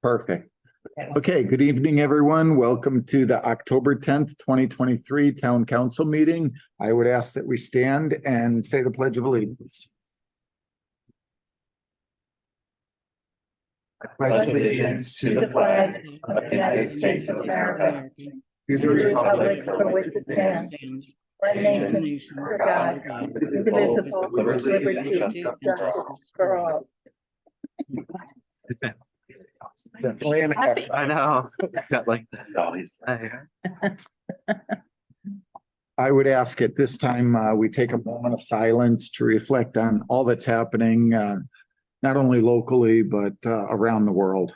Perfect. Okay, good evening, everyone. Welcome to the October 10th, 2023 Town Council meeting. I would ask that we stand and say the Pledge of Allegiance. I pledge allegiance to the flag of the United States of America, to the republic for which it stands, one nation under God, indivisible, with liberty and justice for all. I know. Got like that. I would ask at this time, we take a moment of silence to reflect on all that's happening, not only locally, but around the world.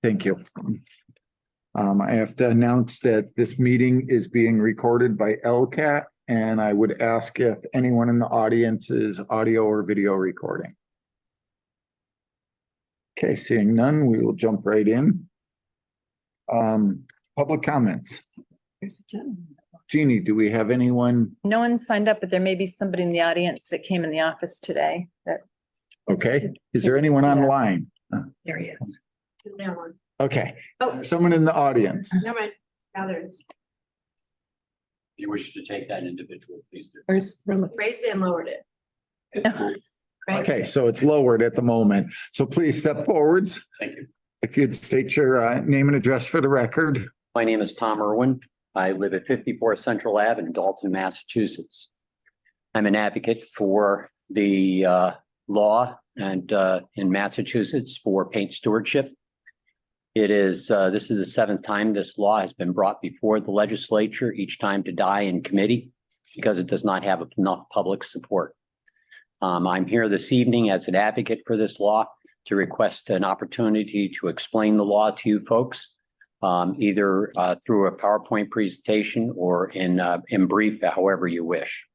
Thank you. I have to announce that this meeting is being recorded by LCAT, and I would ask if anyone in the audience is audio or video recording. Okay, seeing none, we will jump right in. Public comments. Jeannie, do we have anyone? No one signed up, but there may be somebody in the audience that came in the office today. Okay, is there anyone online? There he is. No one. Okay, Oh, someone in the audience. no, mind. Now there is. If you wish to take that individual, please do. Raised and lowered it. Right? Okay, so it's lowered at the moment. So please step forwards. Thank you. If you'd state your name and address for the record. My name is Tom Irwin. I live at 54 Central Ave in Dalton, Massachusetts. I'm an advocate for the law and in Massachusetts for paint stewardship. It is, this is the seventh time this law has been brought before the legislature, each time to die in committee because it does not have enough public support. I'm here this evening as an advocate for this law to request an opportunity to explain the law to you folks, either through a PowerPoint presentation or in brief, however you wish.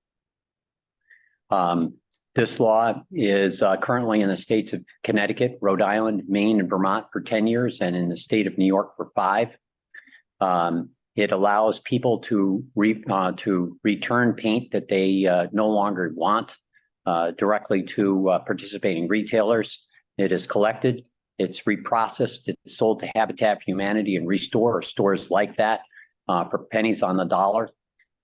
This law is currently in the states of Connecticut, Rhode Island, Maine, and Vermont for 10 years, and in the state of New York for 5. It allows people to return paint that they no longer want directly to participating retailers. It is collected, it's reprocessed, it's sold to Habitat for Humanity and Restore, or stores like that, for pennies on the dollar.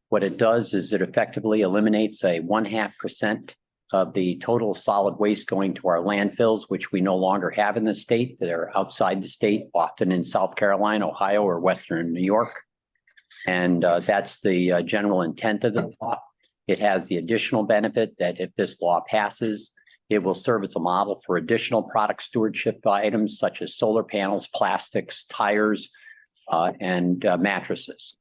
What it does is it effectively eliminates a 0.5% of the total solid waste going to our landfills, which we no longer have in the state. They're outside the state, often in South Carolina, Ohio, or Western New York. And that's the general intent of the law. It has the additional benefit that if this law passes, it will serve as a model for additional product stewardship items such as solar panels, plastics, tires, and mattresses.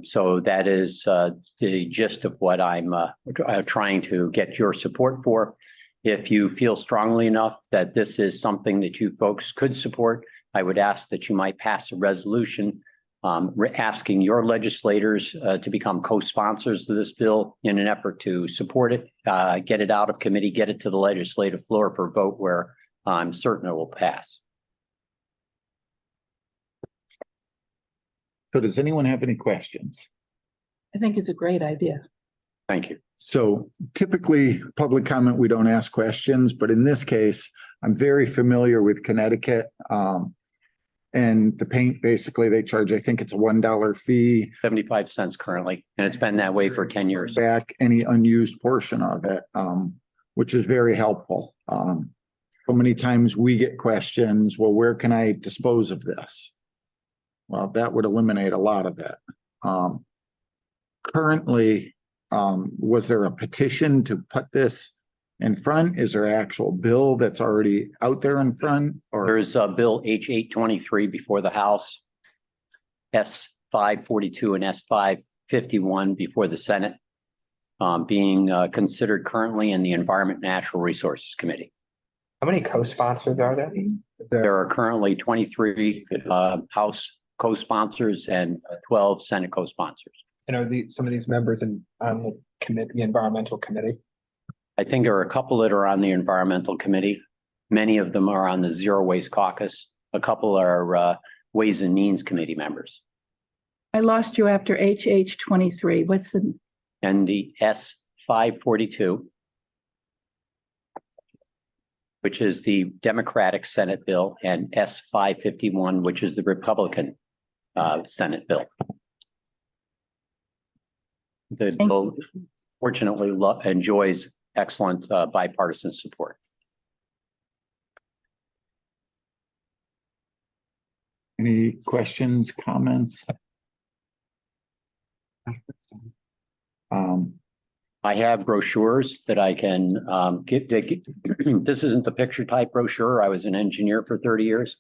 So that is the gist of what I'm trying to get your support for. If you feel strongly enough that this is something that you folks could support, I would ask that you might pass a resolution asking your legislators to become co-sponsors of this bill in an effort to support it, get it out of committee, get it to the legislative floor for a vote where I'm certain it will pass. So does anyone have any questions? I think it's a great idea. Thank you. So typically public comment, we don't ask questions, but in this case, I'm very familiar with Connecticut. And the paint, basically they charge, I think it's a $1 fee. 75 cents currently, and it's been that way for 10 years. Back any unused portion of it, which is very helpful. So many times we get questions, well, where can I dispose of this? Well, that would eliminate a lot of it. Currently, was there a petition to put this in front? Is there an actual bill that's already out there in front? Or There's a bill H823 before the House, S542 and S551 before the Senate, being considered currently in the Environment and Natural Resources Committee. How many co-sponsors are there? There are currently 23 House co-sponsors and 12 Senate co-sponsors. And are some of these members on the environmental committee? I think there are a couple that are on the environmental committee. Many of them are on the Zero Waste Caucus. A couple are Ways and Means Committee members. I lost you after HH 23. What's the, And the S-542, which is the Democratic Senate bill, and S-551, which is the Republican Senate bill. The bill fortunately enjoys excellent bipartisan support. Any questions, comments? I have brochures that I can get. This isn't the picture type brochure. I was an engineer for 30 years.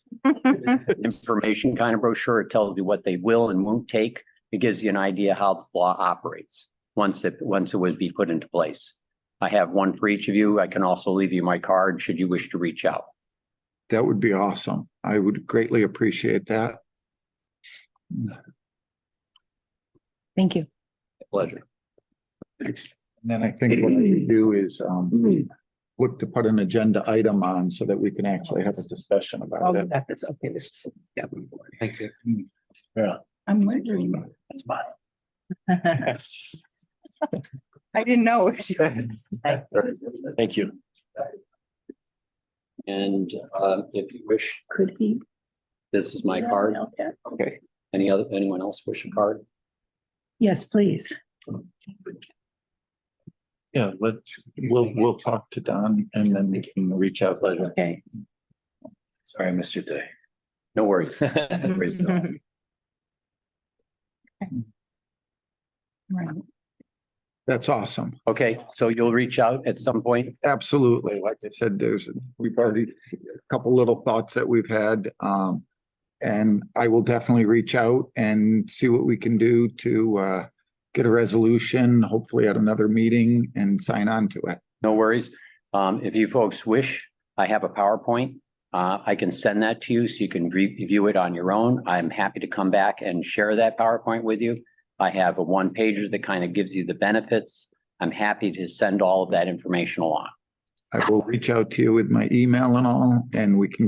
Information kind of brochure. It tells you what they will and won't take. It gives you an idea how the law operates once it would be put into place. I have one for each of you. I can also leave you my card should you wish to reach out. That would be awesome. I would greatly appreciate that. Thank you. Pleasure. Thanks. And then I think what I can do is look to put an agenda item on so that we can actually have a discussion oh, about we it. got this. Okay, this is, yeah. Thank you. Yeah. I'm wondering. That's fine. I didn't know. It was you. Thank you. And if you wish, Could he? this is my card. Okay. Okay. Anyone else wish a card? Yes, please. Yeah, we'll talk to Don and then we can reach out. Pleasure. Okay. Sorry, I missed your day. No worries. No worries at all. Right. That's awesome. Okay, so you'll reach out at some point? Absolutely. Like I said, we've already a couple little thoughts that we've had. And I will definitely reach out and see what we can do to get a resolution, hopefully at another meeting and sign on to it. No worries. If you folks wish, I have a PowerPoint. I can send that to you so you can review it on your own. I'm happy to come back and share that PowerPoint with you. I have a one pager that kind of gives you the benefits. I'm happy to send all of that information along. I will reach out to you with my email and all, and we can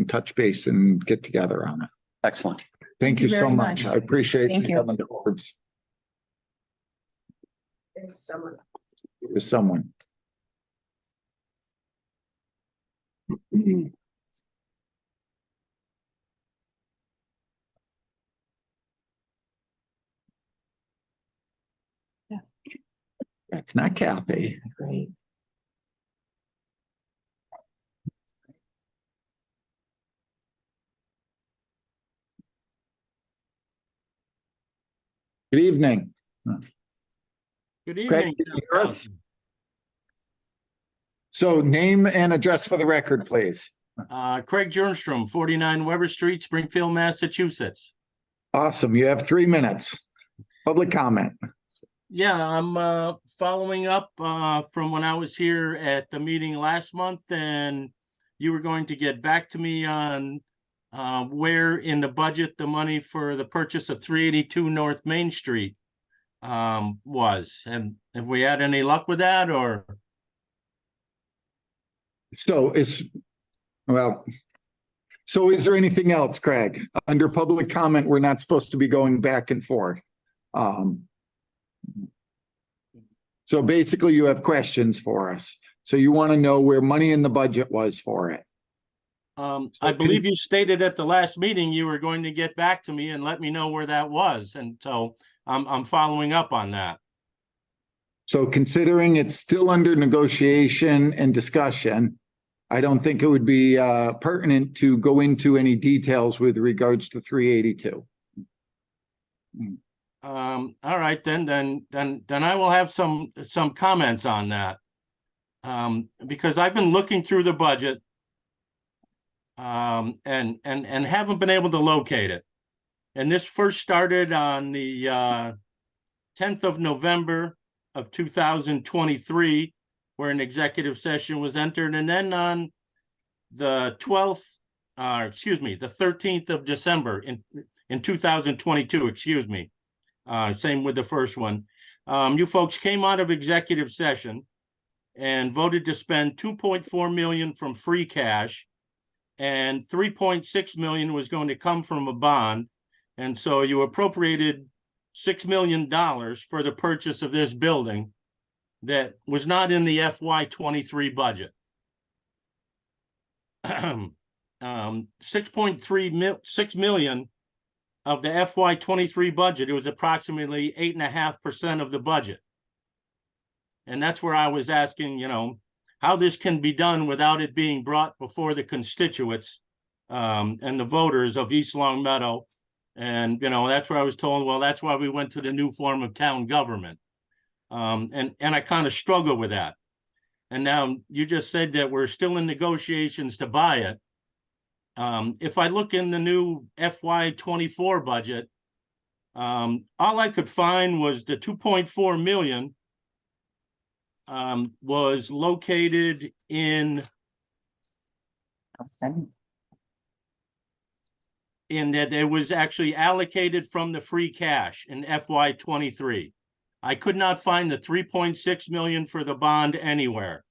touch base and get together on it. Excellent. Thank you so very much. much. I appreciate Thank you you. coming to boards. There's someone. Yeah. That's not Kathy. Great. Good evening. Good Craig, evening. can you hear us? So name and address for the record, please. Craig Jernstrom, 49 Weber Street, Springfield, Massachusetts. Awesome. You have 3 minutes. Public comment. Yeah, I'm following up from when I was here at the meeting last month, and you were going to get back to me on where in the budget the money for the purchase of 382 North Main Street was. And have we had any luck with that, or? So is there anything else, Craig? Under public comment, we're not supposed to be going back and forth. So basically you have questions for us. So you want to know where money in the budget was for it. I believe you stated at the last meeting you were going to get back to me and let me know where that was. And so I'm following up on that. So considering it's still under negotiation and discussion, I don't think it would be pertinent to go into any details with regards to 382. All right, then I will have some comments on that. Because I've been looking through the budget and haven't been able to locate it. And this first started on the 10th of November of 2023, where an executive session was entered, and then on the 13th of December in 2022, excuse me. Same with the first one. You folks came out of executive session and voted to spend 2.4 million from free cash, and 3.6 million was going to come from a bond. And so you appropriated $6 million for the purchase of this building that was not in the FY23 budget. 6 million of the FY23 budget, it was approximately 8.5% of the budget. And that's where I was asking, how this can be done without it being brought before the constituents and the voters of East Long Meadow. And, that's where I was told, well, that's why we went to the new form of town government. And I kind of struggle with that. And now you just said that we're still in negotiations to buy it. If I look in the new FY24 budget, all I could find was the 2.4 million was located in that it was actually allocated from the free cash in FY23. I could not find the 3.6 million for the bond anywhere.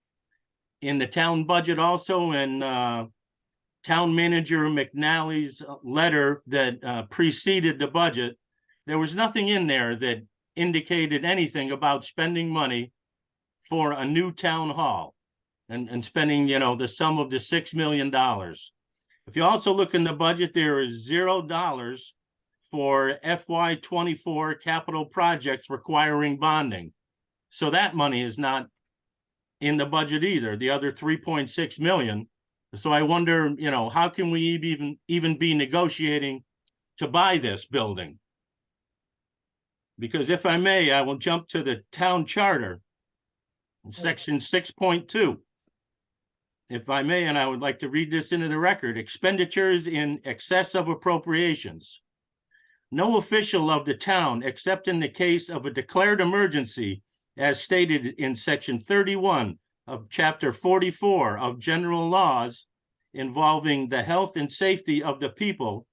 In the town budget also, in Town Manager McNally's letter that preceded the budget, there was nothing in there that indicated anything about spending money for a new town hall and spending, the sum of the $6 million. If you also look in the budget, there is $0 for FY24 capital projects requiring bonding. So that money is not in the budget either, the other 3.6 million. So I wonder, how can we even be negotiating to buy this building? Because if I may, I will jump to the town charter, section 6.2. If I may, and I would like to read this into the record, expenditures in excess of appropriations. No official of the town, except in the case of a declared emergency, as stated in section 31 of chapter 44 of general laws involving the health and safety of the people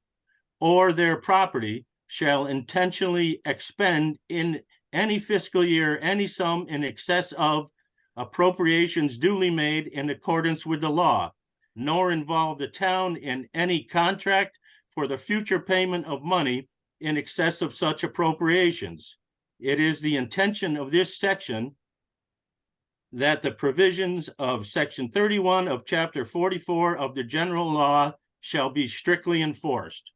or their property, shall intentionally expend in any fiscal year any sum in excess of appropriations duly made in accordance with the law, nor involve the town in any contract for the future payment of money in excess of such appropriations. It is the intention of this section that the provisions of section 31 of chapter 44 of the general law shall be strictly enforced.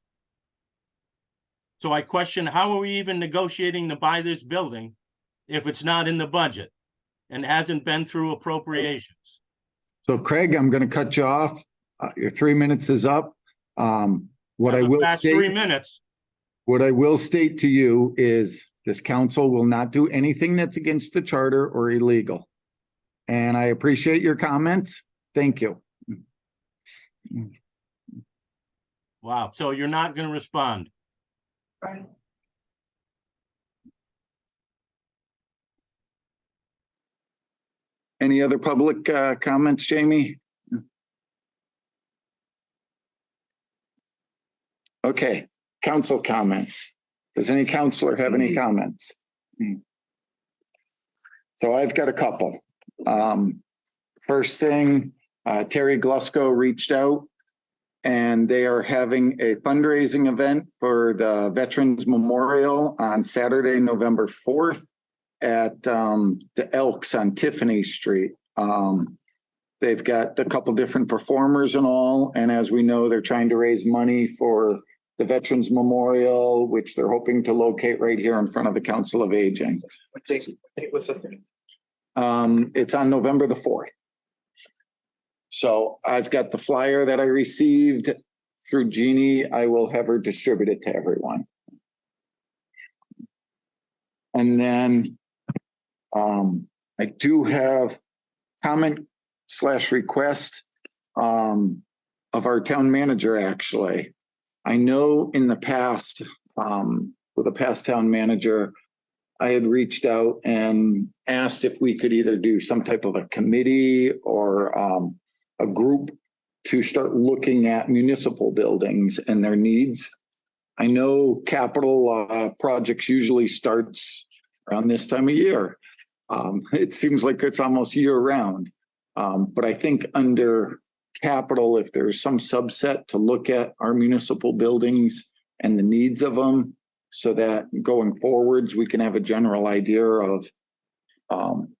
So I question, how are we even negotiating to buy this building if it's not in the budget and hasn't been through appropriations? So Craig, I'm going to cut you off. Your 3 minutes is up. What I will That's 3 state, minutes. what I will state to you is this council will not do anything that's against the charter or illegal. And I appreciate your comments. Thank you. Wow. So you're not going to respond. Right. Any other public comments, Jamie? Okay, council comments. Does any counselor have any comments? So I've got a couple. First thing, Terry Glusko reached out and they are having a fundraising event for the Veterans Memorial on Saturday, November 4th at the Elks on Tiffany Street. They've got a couple different performers and all, and as we know, they're trying to raise money for the Veterans Memorial, which they're hoping to locate right here in front of the Council of Aging. What date was the thing? It's on November the 4th. So I've got the flyer that I received through Jeannie. I will have her distribute it to everyone. And then I do have comment/request of our town manager, actually. I know in the past, with a past town manager, I had reached out and asked if we could either do some type of a committee or a group to start looking at municipal buildings and their needs. I know capital projects usually starts around this time of year. It seems like it's almost year round. But I think under capital, if there's some subset to look at our municipal buildings and the needs of them, so that going forwards, we can have a general idea of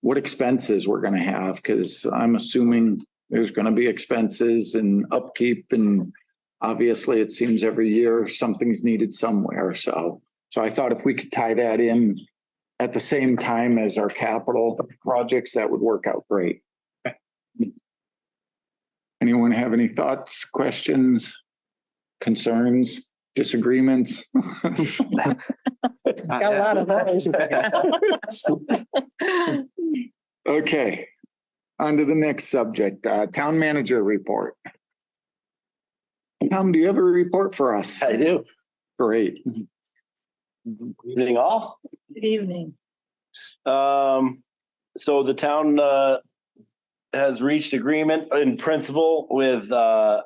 what expenses we're gonna have, because I'm assuming there's gonna be expenses and upkeep, and obviously it seems every year something's needed somewhere. So I thought if we could tie that in at the same time as our capital projects, that would work out great. Anyone have any thoughts, questions, concerns, disagreements? Got a lot of those. Okay, on to the next subject, town manager report. Tom, do you have a report for us? I do. Great. Evening all. Good evening. So the town has reached agreement in principle with 4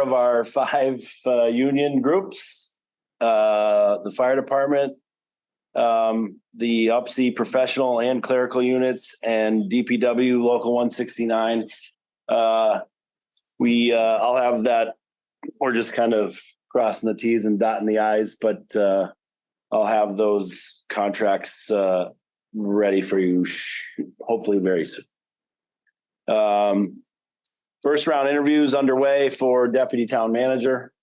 of our 5 union groups. The fire department, the UPSI professional and clerical units, and DPW local 169. I'll have that. We're just kind of crossing the T's and dotting the I's, but I'll have those contracts ready for you hopefully very soon. First round interviews underway for deputy town manager.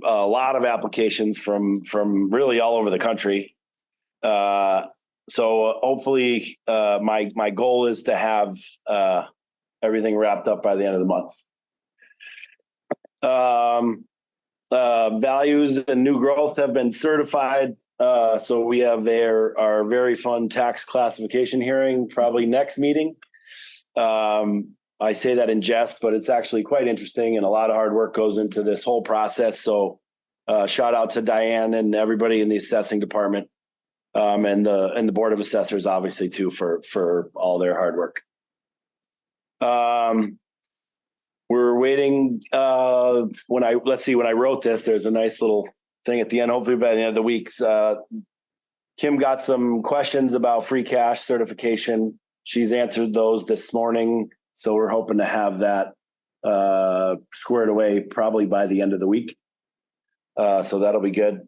A lot of applications from really all over the country. So hopefully my goal is to have everything wrapped up by the end of the month. Values and new growth have been certified. So we have our very fun tax classification hearing probably next meeting. I say that in jest, but it's actually quite interesting, and a lot of hard work goes into this whole process. So shout out to Diane and everybody in the assessing department, and the Board of Assessors, obviously, too, for all their hard work. We're waiting. When I wrote this, there's a nice little thing at the end. Hopefully by the end of the week, Kim got some questions about free cash certification. She's answered those this morning. So we're hoping to have that squared away probably by the end of the week. So that'll be good.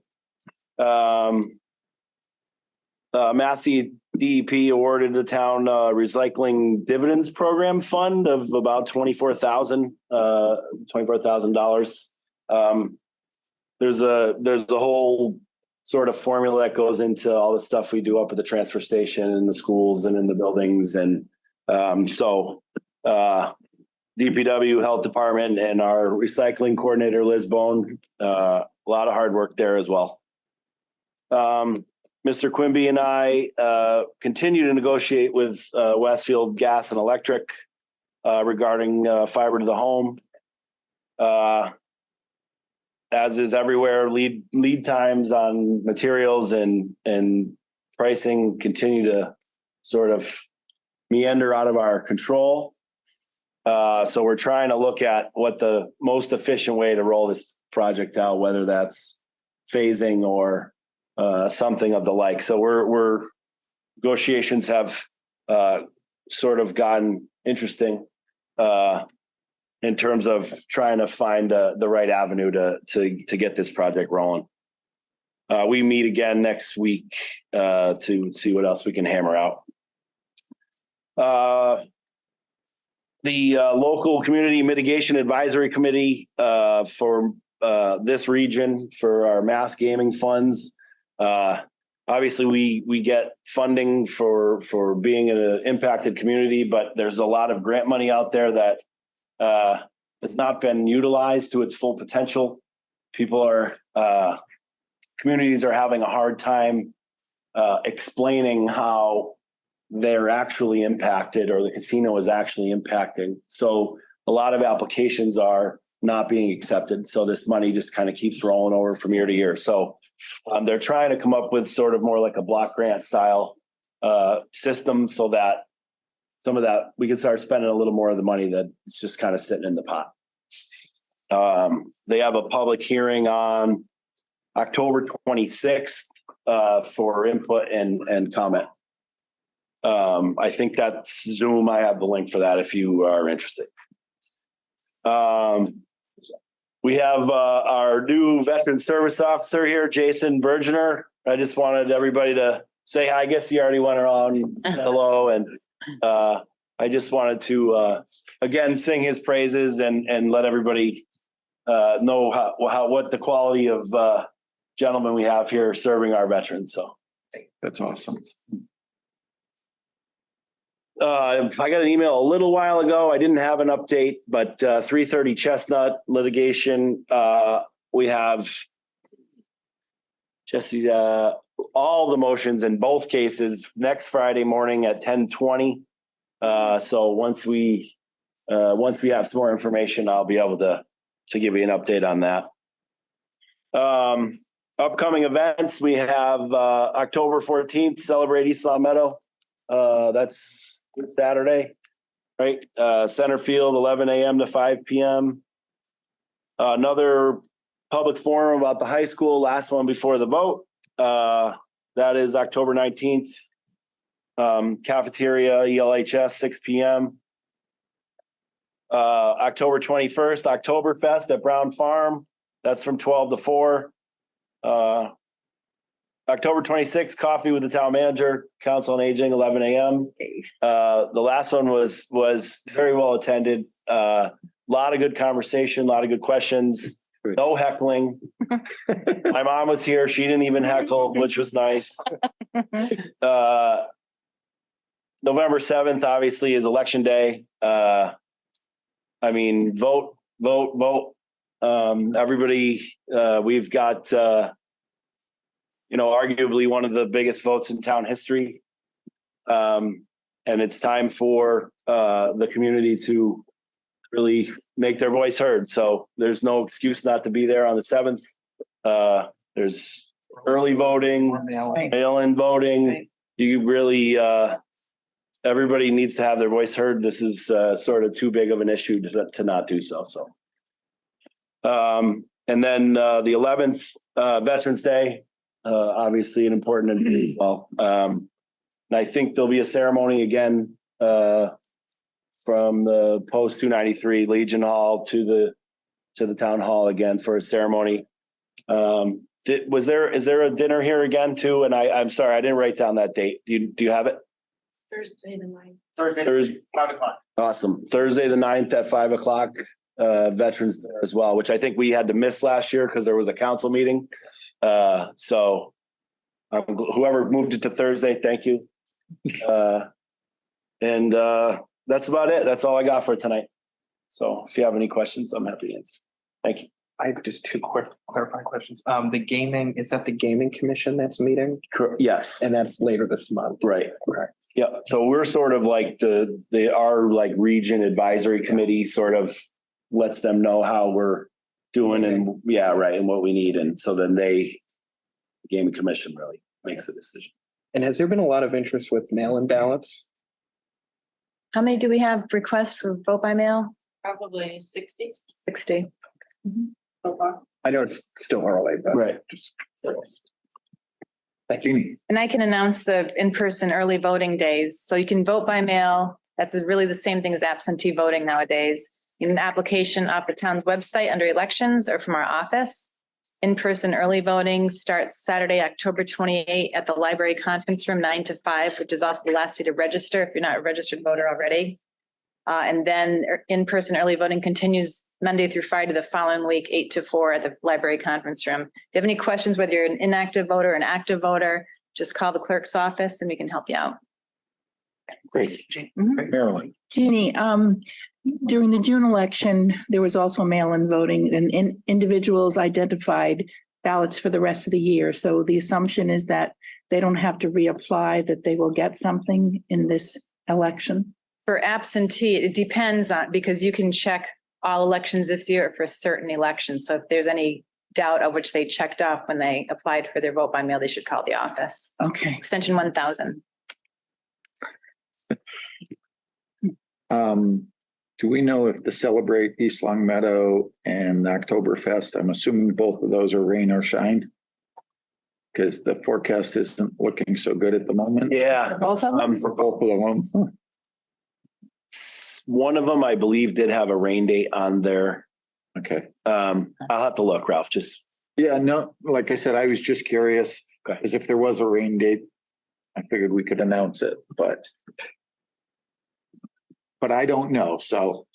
Massey DEP awarded the town recycling dividends program fund of about $24,000. There's a whole sort of formula that goes into all the stuff we do up at the transfer station and the schools and in the buildings. And DPW, health department, and our recycling coordinator, Liz Bone, a lot of hard work there as well. Mr. Quimby and I continue to negotiate with Westfield Gas and Electric regarding fiber to the home. As is everywhere, lead times on materials and pricing continue to sort of meander out of our control. So we're trying to look at what the most efficient way to roll this project out, whether that's phasing or something of the like. So we're negotiations have sort of gotten interesting in terms of trying to find the right avenue to get this project rolling. We meet again next week to see what else we can hammer out. The local community mitigation advisory committee for this region for our mass gaming funds. Obviously we get funding for being in an impacted community, but there's a lot of grant money out there that has not been utilized to its full potential. Communities are having a hard time explaining how they're actually impacted or the casino is actually impacting. So a lot of applications are not being accepted. So this money just kind of keeps rolling over from year to year. So they're trying to come up with sort of more like a block grant style system so that some of that we can start spending a little more of the money that's just kind of sitting in the pot. They have a public hearing on October 26th for input and comment. I think that's Zoom. I have the link for that if you are interested. We have our new veteran service officer here, Jason Bergener. I just wanted everybody to say hi. I guess he already went around, said hello, and I just wanted to again sing his praises and let everybody know what the quality of gentlemen we have here serving our veterans. So That's awesome. I got an email a little while ago. I didn't have an update, but 330 Chestnut litigation. We have Jesse, all the motions in both cases next Friday morning at 10:20. So once we have some more information, I'll be able to give you an update on that. Upcoming events, we have October 14th, Celebrate East Long Meadow. That's this Saturday, right? Center Field, 11 a.m. to 5 p.m. Another public forum about the high school, last one before the vote. That is October 19th. Cafeteria, ELHS, 6 p.m. October 21st, Oktoberfest at Brown Farm. That's from 12 to 4. October 26th, Coffee with the Town Manager, Council on Aging, 11 a.m. The last one was very well attended. A lot of good conversation, a lot of good questions. Good. No heckling. My mom was here. She didn't even heckle, which was nice. November 7th, obviously, is Election Day. I mean, vote. Everybody, we've got, arguably one of the biggest votes in town history. And it's time for the community to really make their voice heard. So there's no excuse not to be there on the 7th. There's early voting, mail-in voting. Right. You really, everybody needs to have their voice heard. This is sort of too big of an issue to not do so. So, and then the 11th, Veterans Day, obviously an important event as well. And I think there'll be a ceremony again from the post 293 Legion Hall to the town hall again for a ceremony. Is there a dinner here again too? And I'm sorry, I didn't write down that date. Do you have it? Thursday the 9th. Thursday, 5 o'clock. Awesome. Thursday the 9th at 5 o'clock. Veterans Day as well, which I think we had to miss last year because there was a council meeting. So whoever moved it to Thursday, thank you. And that's about it. That's all I got for tonight. So if you have any questions, I'm happy to answer. Thank you. I have just two quick clarifying questions. The gaming, is that the gaming commission that's meeting? Yes. And that's later this month. Right. Correct. Yeah. So we're sort of like our like region advisory committee sort of lets them know how we're doing and and what we need. And so then the gaming commission really makes the decision. And has there been a lot of interest with mail-in ballots? How many do we have requests for vote by mail? Probably 60. 60. So far. I know it's still early, but Right. just. Jeannie. And I can announce the in-person early voting days. So you can vote by mail. That's really the same thing as absentee voting nowadays. In an application off the town's website under elections or from our office. In-person early voting starts Saturday, October 28th at the library conference room, 9 to 5, which is also the last day to register if you're not a registered voter already. And then in-person early voting continues Monday through Friday the following week, 8 to 4 at the library conference room. If you have any questions, whether you're an inactive voter or an active voter, just call the clerk's office and we can help you out. Great. Mhm. Marilyn. Jeannie, during the June election, there was also mail-in voting and individuals identified ballots for the rest of the year. So the assumption is that they don't have to reapply, that they will get something in this election. For absentee, it depends on, because you can check all elections this year for certain elections. So if there's any doubt of which they checked off when they applied for their vote by mail, they should call the office. Okay. Extension 1000. Do we know if the Celebrate East Long Meadow and Oktoberfest, I'm assuming both of those are rain or shine? Because the forecast isn't looking so good at the moment. Yeah. Both of them? For both of them. One of them, I believe, did have a rain date on there. Okay. I'll have to look, Ralph, just. Yeah, no, like I said, I was just curious, Okay. because if there was a rain date, I figured we could announce it, but I don't know. So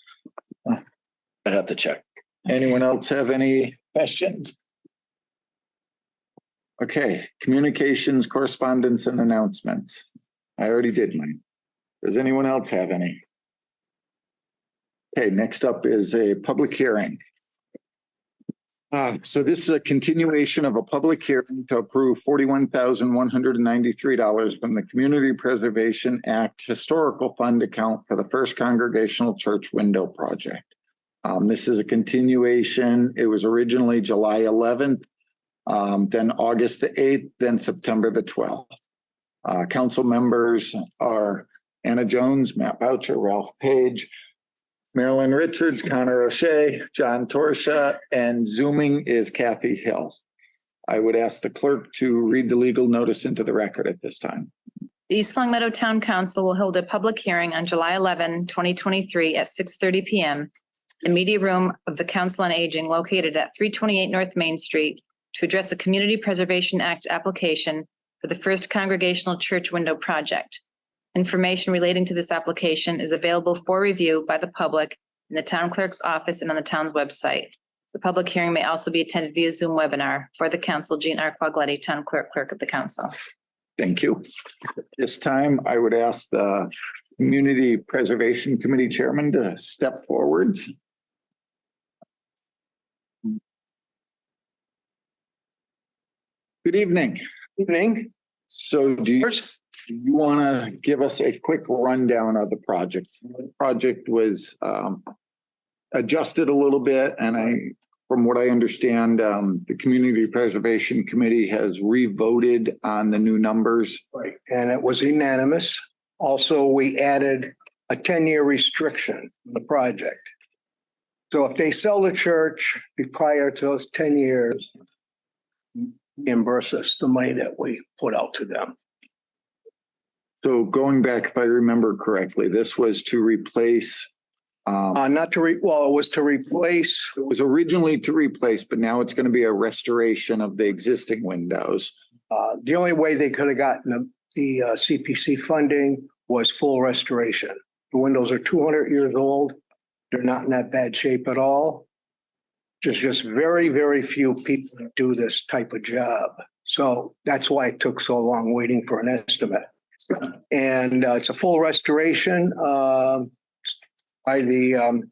I'd have to check. anyone else have any questions? Okay, communications, correspondence and announcements. I already did mine. Does anyone else have any? Okay, next up is a public hearing. So this is a continuation of a public hearing to approve $41,193 from the Community Preservation Act Historical Fund account for the First Congregational Church Window Project. This is a continuation. It was originally July 11th, then August the 8th, then September the 12th. Council members are Anna Jones, Matt Boucher, Ralph Page, Marilyn Richards, Connor O'Shea, John Torsha, and Zooming is Kathy Hill. I would ask the clerk to read the legal notice into the record at this time. The East Long Meadow Town Council will hold a public hearing on July 11, 2023 at 6:30 PM. The media room of the Council on Aging located at 328 North Main Street to address a Community Preservation Act application for the First Congregational Church Window Project. Information relating to this application is available for review by the public in the town clerk's office and on the town's website. The public hearing may also be attended via Zoom webinar. For the council, Jean R. Quagletti, Town Clerk, Clerk of the Council. Thank you. At this time, I would ask the Community Preservation Committee Chairman to step forwards. Good evening. Evening. So do you want to give us a quick rundown of the project? The project was adjusted a little bit, and from what I understand, the Community Preservation Committee has re-voted on the new numbers. Right, and it was unanimous. Also, we added a 10-year restriction on the project. So if they sell the church prior to those 10 years, reimburse us the money that we put out to them. So going back, if I remember correctly, this was to replace, it It was to replace, was originally to replace, but now it's going to be a restoration of the existing windows. the only way they could have gotten the CPC funding was full restoration. The windows are 200 years old. They're not in that bad shape at all. Just very, very few people do this type of job. So that's why it took so long waiting for an estimate. And it's a full restoration by the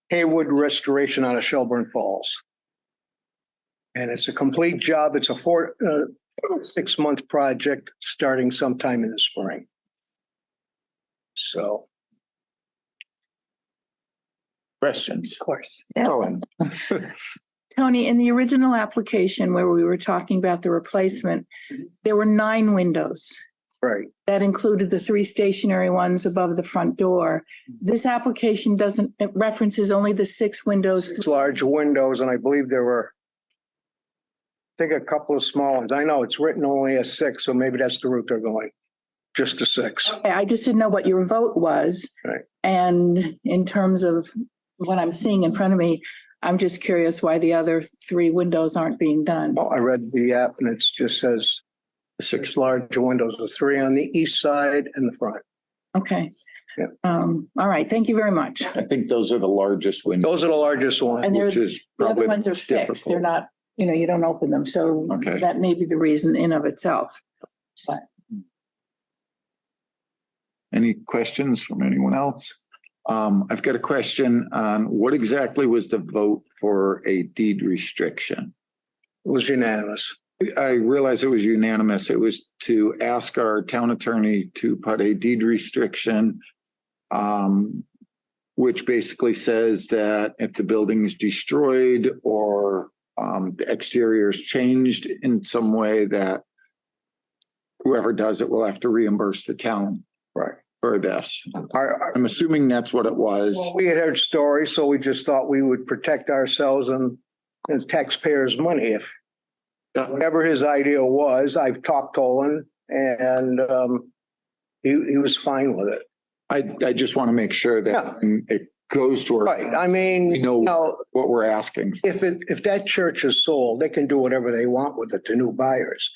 Haywood Restoration out of Shelburne Falls. And it's a complete job. It's a 6-month project starting sometime in the spring. So. Questions? Of course. Ellen? Tony, in the original application where we were talking about the replacement, there were 9 windows. Right. That included the 3 stationary ones above the front door. This application it references only the 6 windows. 6 large windows, and I believe there were, I think, a couple of small ones. I know it's written only as 6, so maybe that's the route they're going. Just a 6. I just didn't know what your vote was. Right. And in terms of what I'm seeing in front of me, I'm just curious why the other 3 windows aren't being done. Well, I read the app and it just says 6 large windows with 3 on the east side and the front. Okay. Yeah. All right. Thank you very much. I think those are the largest windows, Those are the largest ones. And which is the probably other ones are fixed. difficult. They're not, you don't open them. So Okay. that may be the reason in of itself. But Any questions from anyone else? I've got a question on what exactly was the vote for a deed restriction? It was unanimous. I realize it was unanimous. It was to ask our town attorney to put a deed restriction, which basically says that if the building is destroyed or the exterior is changed in some way, that whoever does it will have to reimburse the town. Right. For this. Our, I'm assuming that's what it was. well, we had heard stories, so we just thought we would protect ourselves and taxpayers' money. If Whatever his idea was, I've talked to him and he was fine with it. I just want to make sure that it goes to our. Right, I mean, We know you know, what we're asking. if that church is sold, they can do whatever they want with it to new buyers.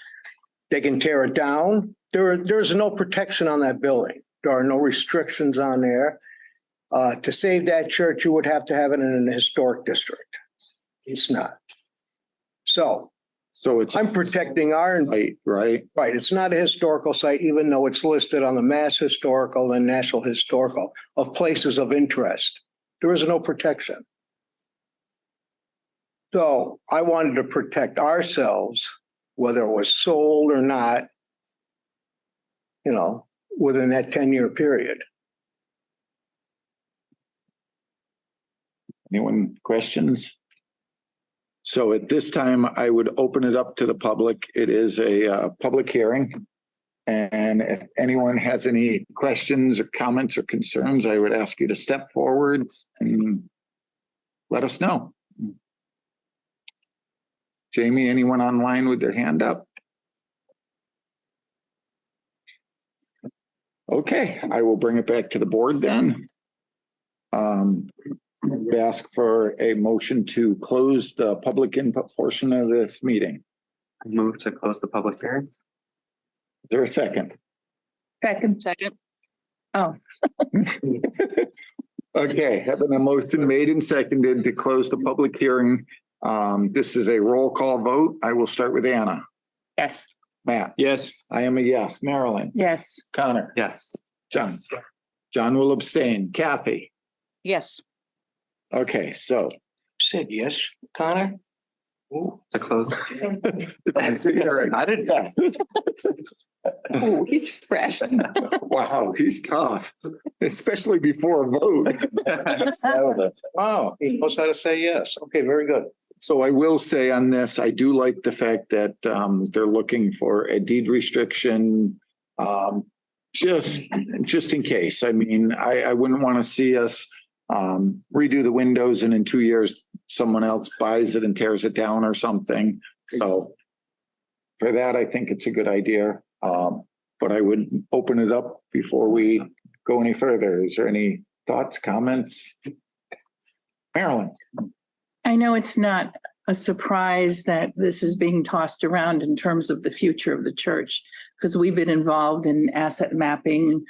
They can tear it down. There's no protection on that building. There are no restrictions on there. To save that church, you would have to have it in an historic district. It's not. So So it's. I'm protecting our, Right. right, it's not a historical site, even though it's listed on the Mass Historical and National Historical of places of interest. There is no protection. So I wanted to protect ourselves, whether it was sold or not, you know, within that 10-year period. Anyone questions? So at this time, I would open it up to the public. It is a public hearing. And if anyone has any questions or comments or concerns, I would ask you to step forward and let us know. Jamie, anyone online with their hand up? Okay, I will bring it back to the board then. We ask for a motion to close the public input portion of this meeting. Move to close the public hearing. Is there a second? Second. Oh, Okay, having a motion made and seconded to close the public hearing. This is a roll call vote. I will start with Anna. yes. Matt? Yes. I am a yes. Marilyn? Yes. Connor? Yes. John? John will abstain. Kathy? Yes. Okay, so. Said yes, Connor? Ooh. To close. I did Oh, he's fresh. Wow, he's tough, especially before a vote. Oh, he knows how to say yes. Okay, very good. So I will say on this, I do like the fact that they're looking for a deed restriction. Just in case. I mean, I wouldn't want to see us redo the windows and in 2 years, someone else buys it and tears it down or something. So for that, I think it's a good idea. But I would open it up before we go any further. Is there any thoughts, comments? Marilyn? I know it's not a surprise that this is being tossed around in terms of the future of the church, because we've been involved in asset mapping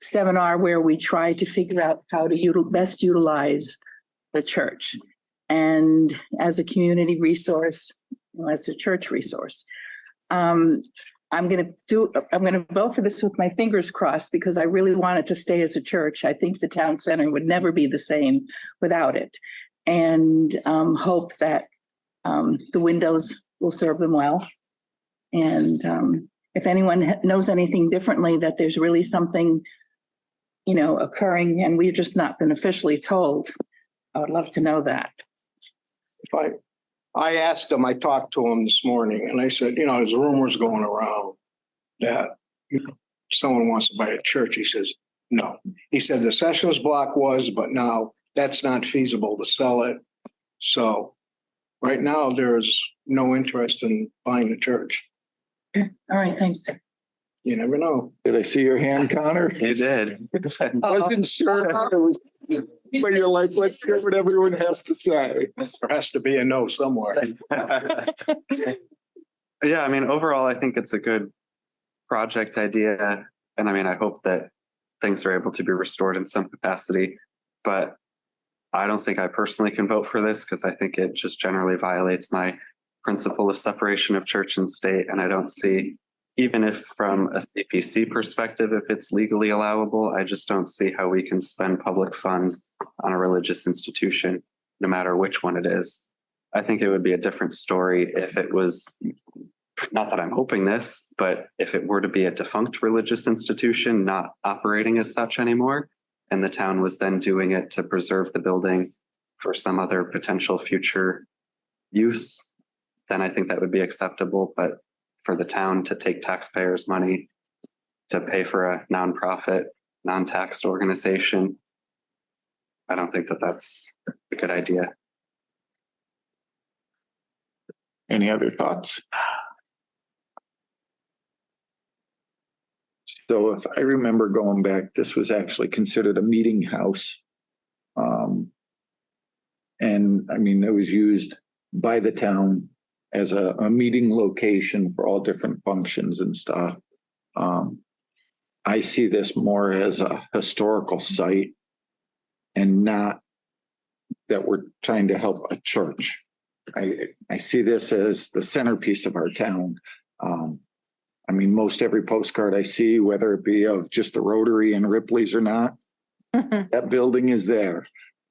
seminar where we try to figure out how to best utilize the church. And as a community resource, as a church resource. I'm going to vote for this with my fingers crossed because I really want it to stay as a church. I think the town center would never be the same without it. And hope that the windows will serve them well. And if anyone knows anything differently, that there's really something, you know, occurring and we've just not been officially told, I would love to know that. If I asked him, I talked to him this morning and I said, you know, there's rumors going around that someone wants to buy a church. He says, no. He said the Sessions block was, but now that's not feasible to sell it. So right now there's no interest in buying the church. All right, thanks, Dick. You never know. Did I see your hand, Connor? You did. Wasn't sure. It was, but you're like, let's hear what everyone has to say. There has to be a no somewhere. Yeah, I mean, overall, I think it's a good project idea. And I mean, I hope that things are able to be restored in some capacity. But I don't think I personally can vote for this because I think it just generally violates my principle of separation of church and state. And I don't see, even if from a CPC perspective, if it's legally allowable, I just don't see how we can spend public funds on a religious institution, no matter which one it is. I think it would be a different story if it was, not that I'm hoping this, but if it were to be a defunct religious institution, not operating as such anymore, and the town was then doing it to preserve the building for some other potential future use, then I think that would be acceptable. But for the town to take taxpayers' money to pay for a nonprofit, non-taxed organization, I don't think that that's a good idea. Any other thoughts? So if I remember going back, this was actually considered a meeting house. And I mean, it was used by the town as a meeting location for all different functions and stuff. I see this more as a historical site and not that we're trying to help a church. I see this as the centerpiece of our town. I mean, most every postcard I see, whether it be of just the Rotary and Ripley's or not, that building is there.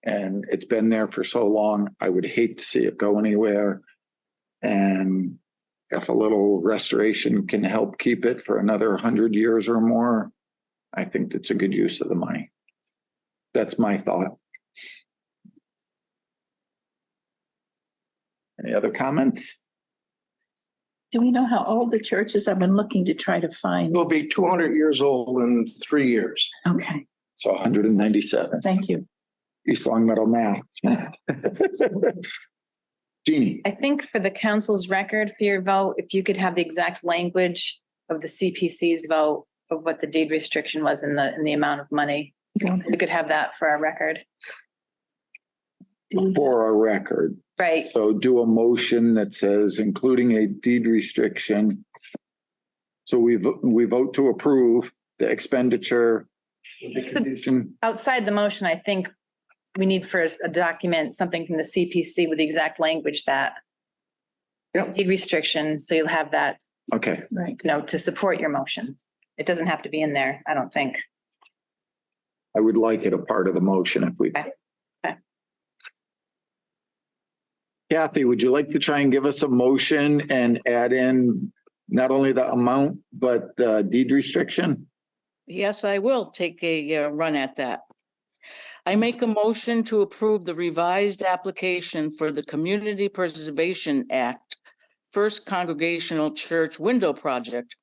And it's been there for so long. I would hate to see it go anywhere. And if a little restoration can help keep it for another 100 years or more, I think that's a good use of the money. That's my thought. Any other comments? Do we know how old the church is? I've been looking to try to find. It'll be 200 years old in 3 years. Okay, So 197. thank you. East Long Meadow math. Jeannie, I think for the council's record for your vote, if you could have the exact language of the CPC's vote of what the deed restriction was in the amount of money. We could have that for our record. for a record. Right. So do a motion that says including a deed restriction. So we vote to approve the expenditure. The condition. Outside the motion, I think we need first a document, something from the CPC with the exact language that. Yep. Deed restriction, so you'll have that, Okay, Right. to support your motion. It doesn't have to be in there, I don't think. I would like it a part of the motion if we. Okay. Okay. Kathy, would you like to try and give us a motion and add in not only the amount, but the deed restriction? Yes, I will take a run at that. I make a motion to approve the revised application for the Community Preservation Act First Congregational Church Window Project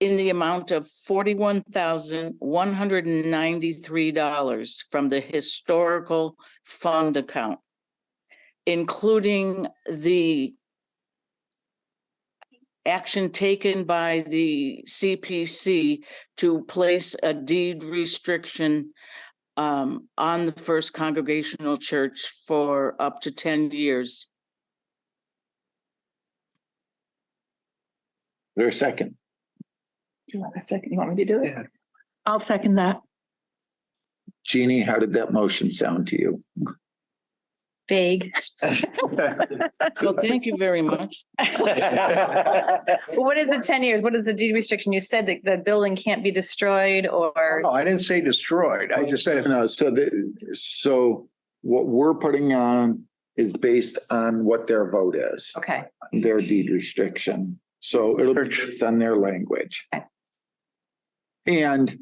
in the amount of $41,193 from the Historical Fund account, including the action taken by the CPC to place a deed restriction on the First Congregational Church for up to 10 years. Is there a second? Do you want a second? You want me to do it? I'll second that. Jeannie, how did that motion sound to you? Vague. Well, thank you very much. What is the 10 years? What is the deed restriction? You said that the building can't be destroyed or, No, I didn't say destroyed. I just said if No, so what we're putting on is based on what their vote is, okay, their deed restriction. So it'll be based on their language. Okay. And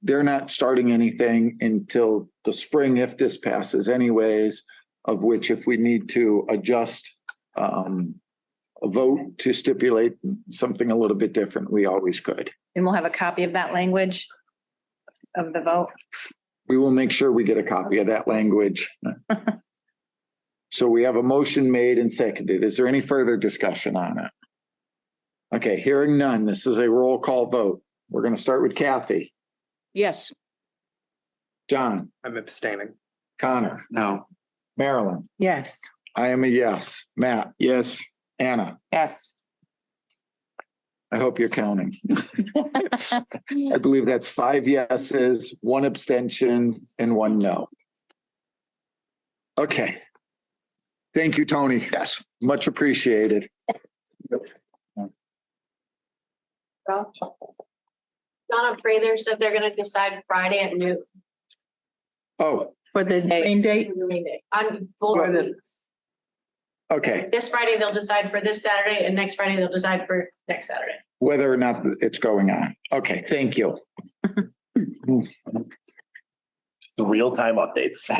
they're not starting anything until the spring, if this passes anyways, of which if we need to adjust a vote to stipulate something a little bit different, we always could. and we'll have a copy of that language of the vote. We will make sure we get a copy of that language. So we have a motion made and seconded. Is there any further discussion on it? Okay, hearing none. This is a roll call vote. We're going to start with Kathy. Yes, John, I'm abstaining. Connor, No. Marilyn. Yes. I am a yes. Matt. Yes. Anna. Yes. I hope you're counting. I believe that's 5 yeses, 1 abstention, and 1 no. Okay. Thank you, Tony. Yes. Much appreciated. Donna Prather said they're gonna decide Friday at noon. Oh, For the rain date? On both weeks. okay. This Friday, they'll decide for this Saturday, and next Friday, they'll decide for next Saturday. Whether or not it's going on. Okay, thank you. Real-time updates.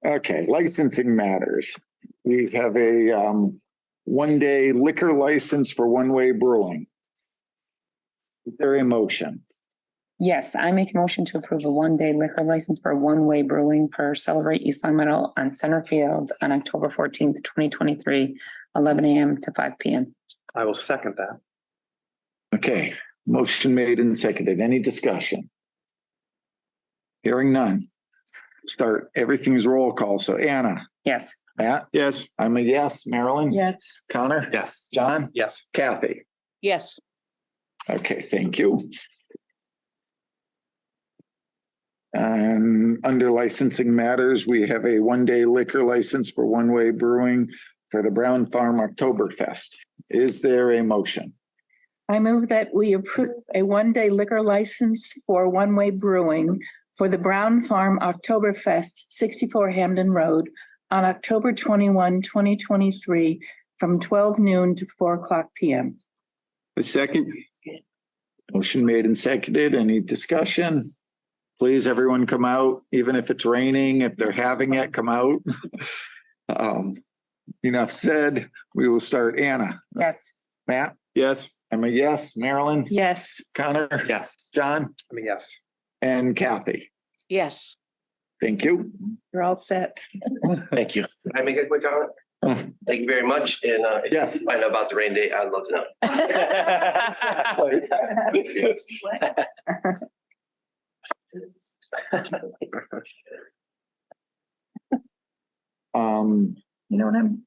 Okay, licensing matters. We have a 1-day liquor license for One Way Brewing. Is there a motion? Yes, I make a motion to approve a one-day liquor license for One Way Brewing for Celebrate East Long Meadow on Center Field on October 14th, 2023, 11 a.m. to 5 p.m. I will second that. Okay, motion made and seconded. Any discussion? Hearing none. Start, everything's roll call. So Anna, Yes. Matt, Yes. I'm a yes. Marilyn? Yes. Connor? Yes. John? Yes. Kathy? Yes. Okay, thank you. Under licensing matters, we have a one-day liquor license for One Way Brewing for the Brown Farm Oktoberfest. Is there a motion? I move that we approve a one-day liquor license for One Way Brewing for the Brown Farm Oktoberfest, 64 Hamden Road on October 21, 2023, from 12 noon to 4 o'clock p.m. A second. Motion made and seconded. Any discussion? Please, everyone come out, even if it's raining, if they're having it, come out. Enough said. We will start. Anna, Yes. Matt, Yes. I'm a yes. Marilyn? Yes. Connor? Yes. John? I mean, yes. And Kathy? Yes. Thank you. You're all set. Thank you. Can I make a quick comment? Thank you very much. And if Yes. you find out about the rain date, I'd love to know. You know what I'm,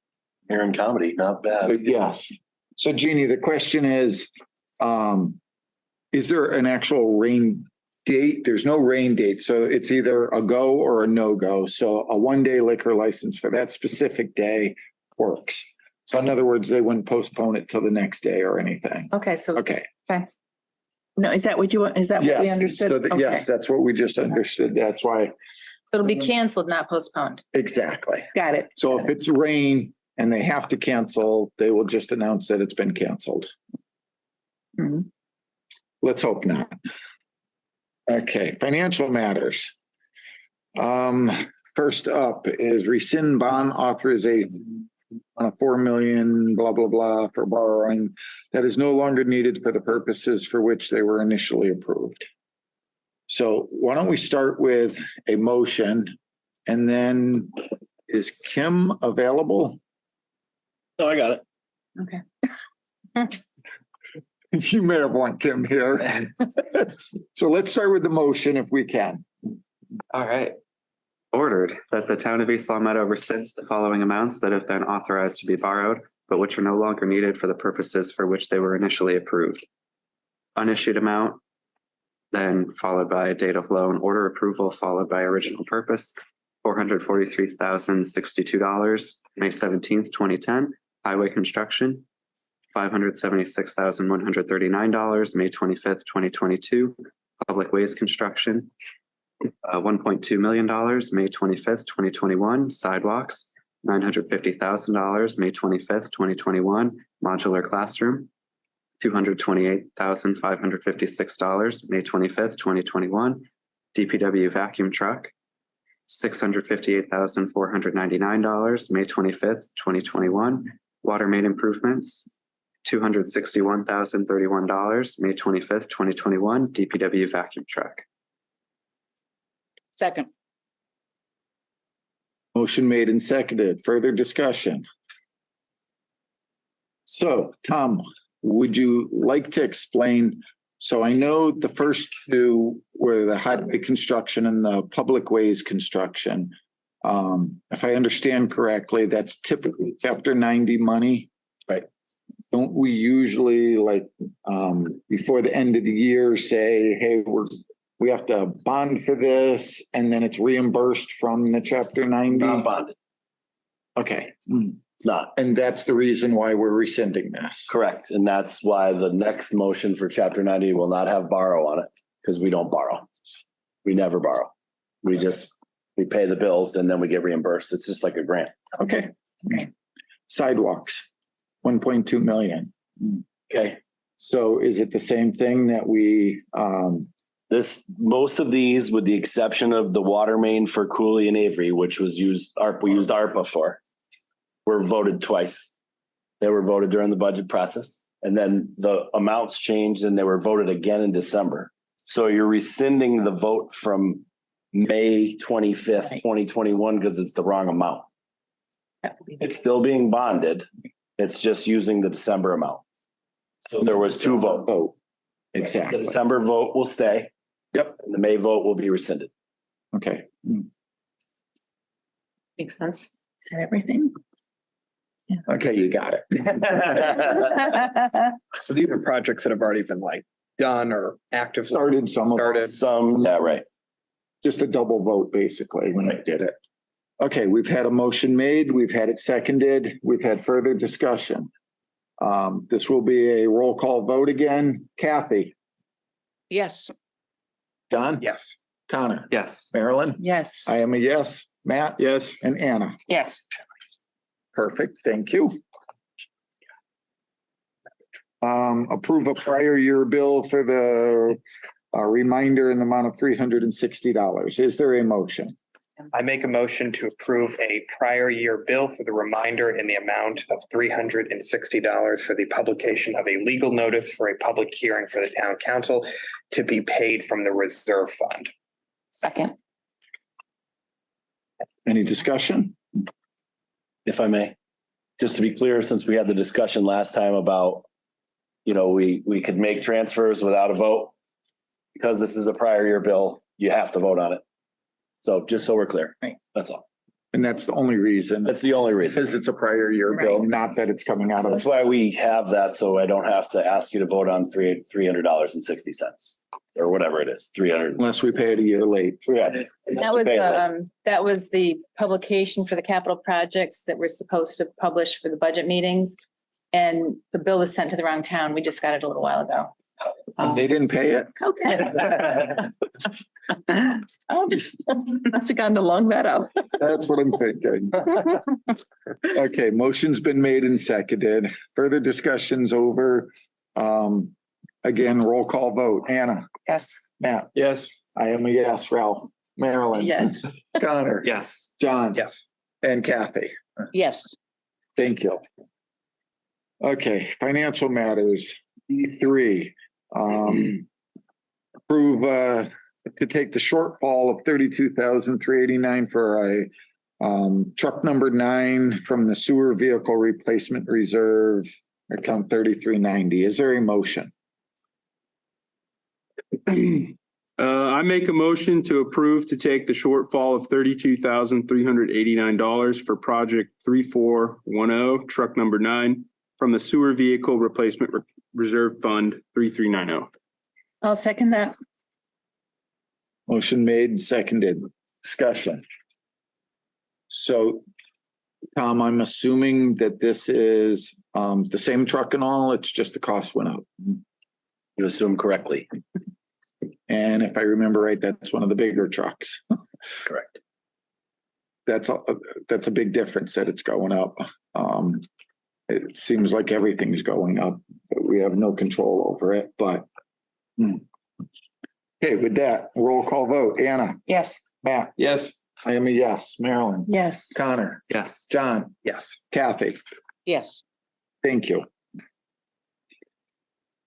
Hearing comedy, not bad. But yes. So Jeannie, the question is there an actual rain date? There's no rain date, so it's either a go or a no-go. So a one-day liquor license for that specific day works. So in other words, they wouldn't postpone it till the next day or anything. Okay, so Okay. no, is that what you want? Is that what we Yes. understood? So Okay. yes, that's what we just understood. That's why. so it'll be canceled, not postponed. Exactly. Got it. So if it's rain and they have to cancel, they will just announce that it's been canceled. Mhm. Let's hope not. Okay, financial matters. First up is rescind bond authorization on a 4 million, blah, blah, blah, for borrowing that is no longer needed for the purposes for which they were initially approved. So why don't we start with a motion, and then is Kim available? Oh, I got it. Okay. You may have want Kim here. So let's start with the motion if we can. All right. Ordered that the town of East Long Meadow rescinds the following amounts that have been authorized to be borrowed, but which are no longer needed for the purposes for which they were initially approved. Unissued amount, then followed by date of loan order approval, followed by original purpose, $443,062, May 17th, 2010, highway construction, $576,139, May 25th, 2022, public ways construction, $1.2 million, May 25th, 2021, sidewalks, $950,000, May 25th, 2021, modular classroom, $228,556, May 25th, 2021, DPW vacuum truck, $658,499, May 25th, 2021, water main improvements, $261,031, May 25th, 2021, DPW vacuum truck. Second. Motion made and seconded. Further discussion? So, Tom, would you like to explain? So I know the first two were the highway construction and the public ways construction. If I understand correctly, that's typically Chapter 90 money. Right. Don't we usually before the end of the year say, hey, we have to bond for this, and then it's reimbursed from the Chapter 90? Not bonded. Okay. It's not. And that's the reason why we're rescinding this. Correct. And that's why the next motion for Chapter 90 will not have borrow on it, because we don't borrow. We never borrow. We pay the bills and then we get reimbursed. It's just like a grant. Okay. Sidewalks, 1.2 million. Okay. So is it the same thing that we, Most of these, with the exception of the water main for Cooley and Avery, which was we used ARPA for, were voted twice. They were voted during the budget process, and then the amounts changed and they were voted again in December. So you're rescinding the vote from May 25th, 2021, because it's the wrong amount. It's still being bonded. It's just using the December amount. So there was two votes. Vote. The Exactly. December vote will stay. Yep. And the May vote will be rescinded. Okay. Makes sense. Is that everything? Okay, you got it. So these are projects that have already been like done or active. Started some of Started. Some, yeah, right. just a double vote basically when they did it. Okay, we've had a motion made, we've had it seconded, we've had further discussion. This will be a roll call vote again. Kathy, Yes. John? Yes. Connor? Yes. Marilyn? Yes. I am a yes. Matt? Yes. And Anna? Yes. Perfect, thank you. Approve a prior year bill for the reminder in the amount of $360. Is there a motion? I make a motion to approve a prior year bill for the reminder in the amount of $360 for the publication of a legal notice for a public hearing for the town council to be paid from the reserve fund. Second. Any discussion? If I may, just to be clear, since we had the discussion last time about, we could make transfers without a vote. Because this is a prior year bill, you have to vote on it. So just so we're clear, Right. That's all. And that's the only reason. That's the only reason. Because it's a prior year bill, not that it's coming out of. That's why we have that, so I don't have to ask you to vote on $300.60 or whatever it is, 300. Unless we pay it a year late. That was the publication for the capital projects that we're supposed to publish for the budget meetings. And the bill was sent to the wrong town. We just got it a little while ago. They didn't pay it? Okay. Must have gotten to Long Meadow. That's what I'm thinking. Okay, motion's been made and seconded. Further discussions over. Again, roll call vote. Anna, Yes. Matt, Yes. I am a yes. Ralph, Marilyn. Yes. Connor. Yes. John. Yes. And Kathy. Yes. Thank you. Okay, financial matters, E3. Approve to take the shortfall of $32,389 for a truck number 9 from the sewer vehicle replacement reserve, account 3390. Is there a motion? I make a motion to approve to take the shortfall of $32,389 for project 3410, truck number 9 from the sewer vehicle replacement reserve fund 3390. I'll second that. Motion made and seconded. Discussion. So, Tom, I'm assuming that this is the same truck and all, it's just the cost went up. You assume correctly. And if I remember right, that's one of the bigger trucks. Correct. That's a big difference that it's going up. It seems like everything's going up, but we have no control over it, but. Okay, with that, roll call vote. Anna, Yes. Matt, Yes. I am a yes. Marilyn, Yes. Connor, Yes. John, Yes. Kathy, Yes. thank you.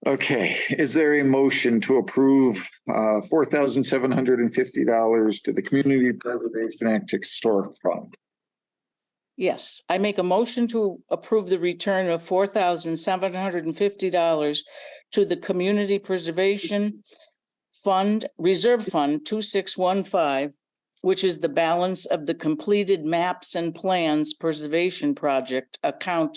Okay, is there a motion to approve $4,750 to the Community Preservation Act Historic Fund? Yes, I make a motion to approve the return of $4,750 to the Community Preservation Fund, Reserve Fund 2615, which is the balance of the completed maps and plans preservation project, account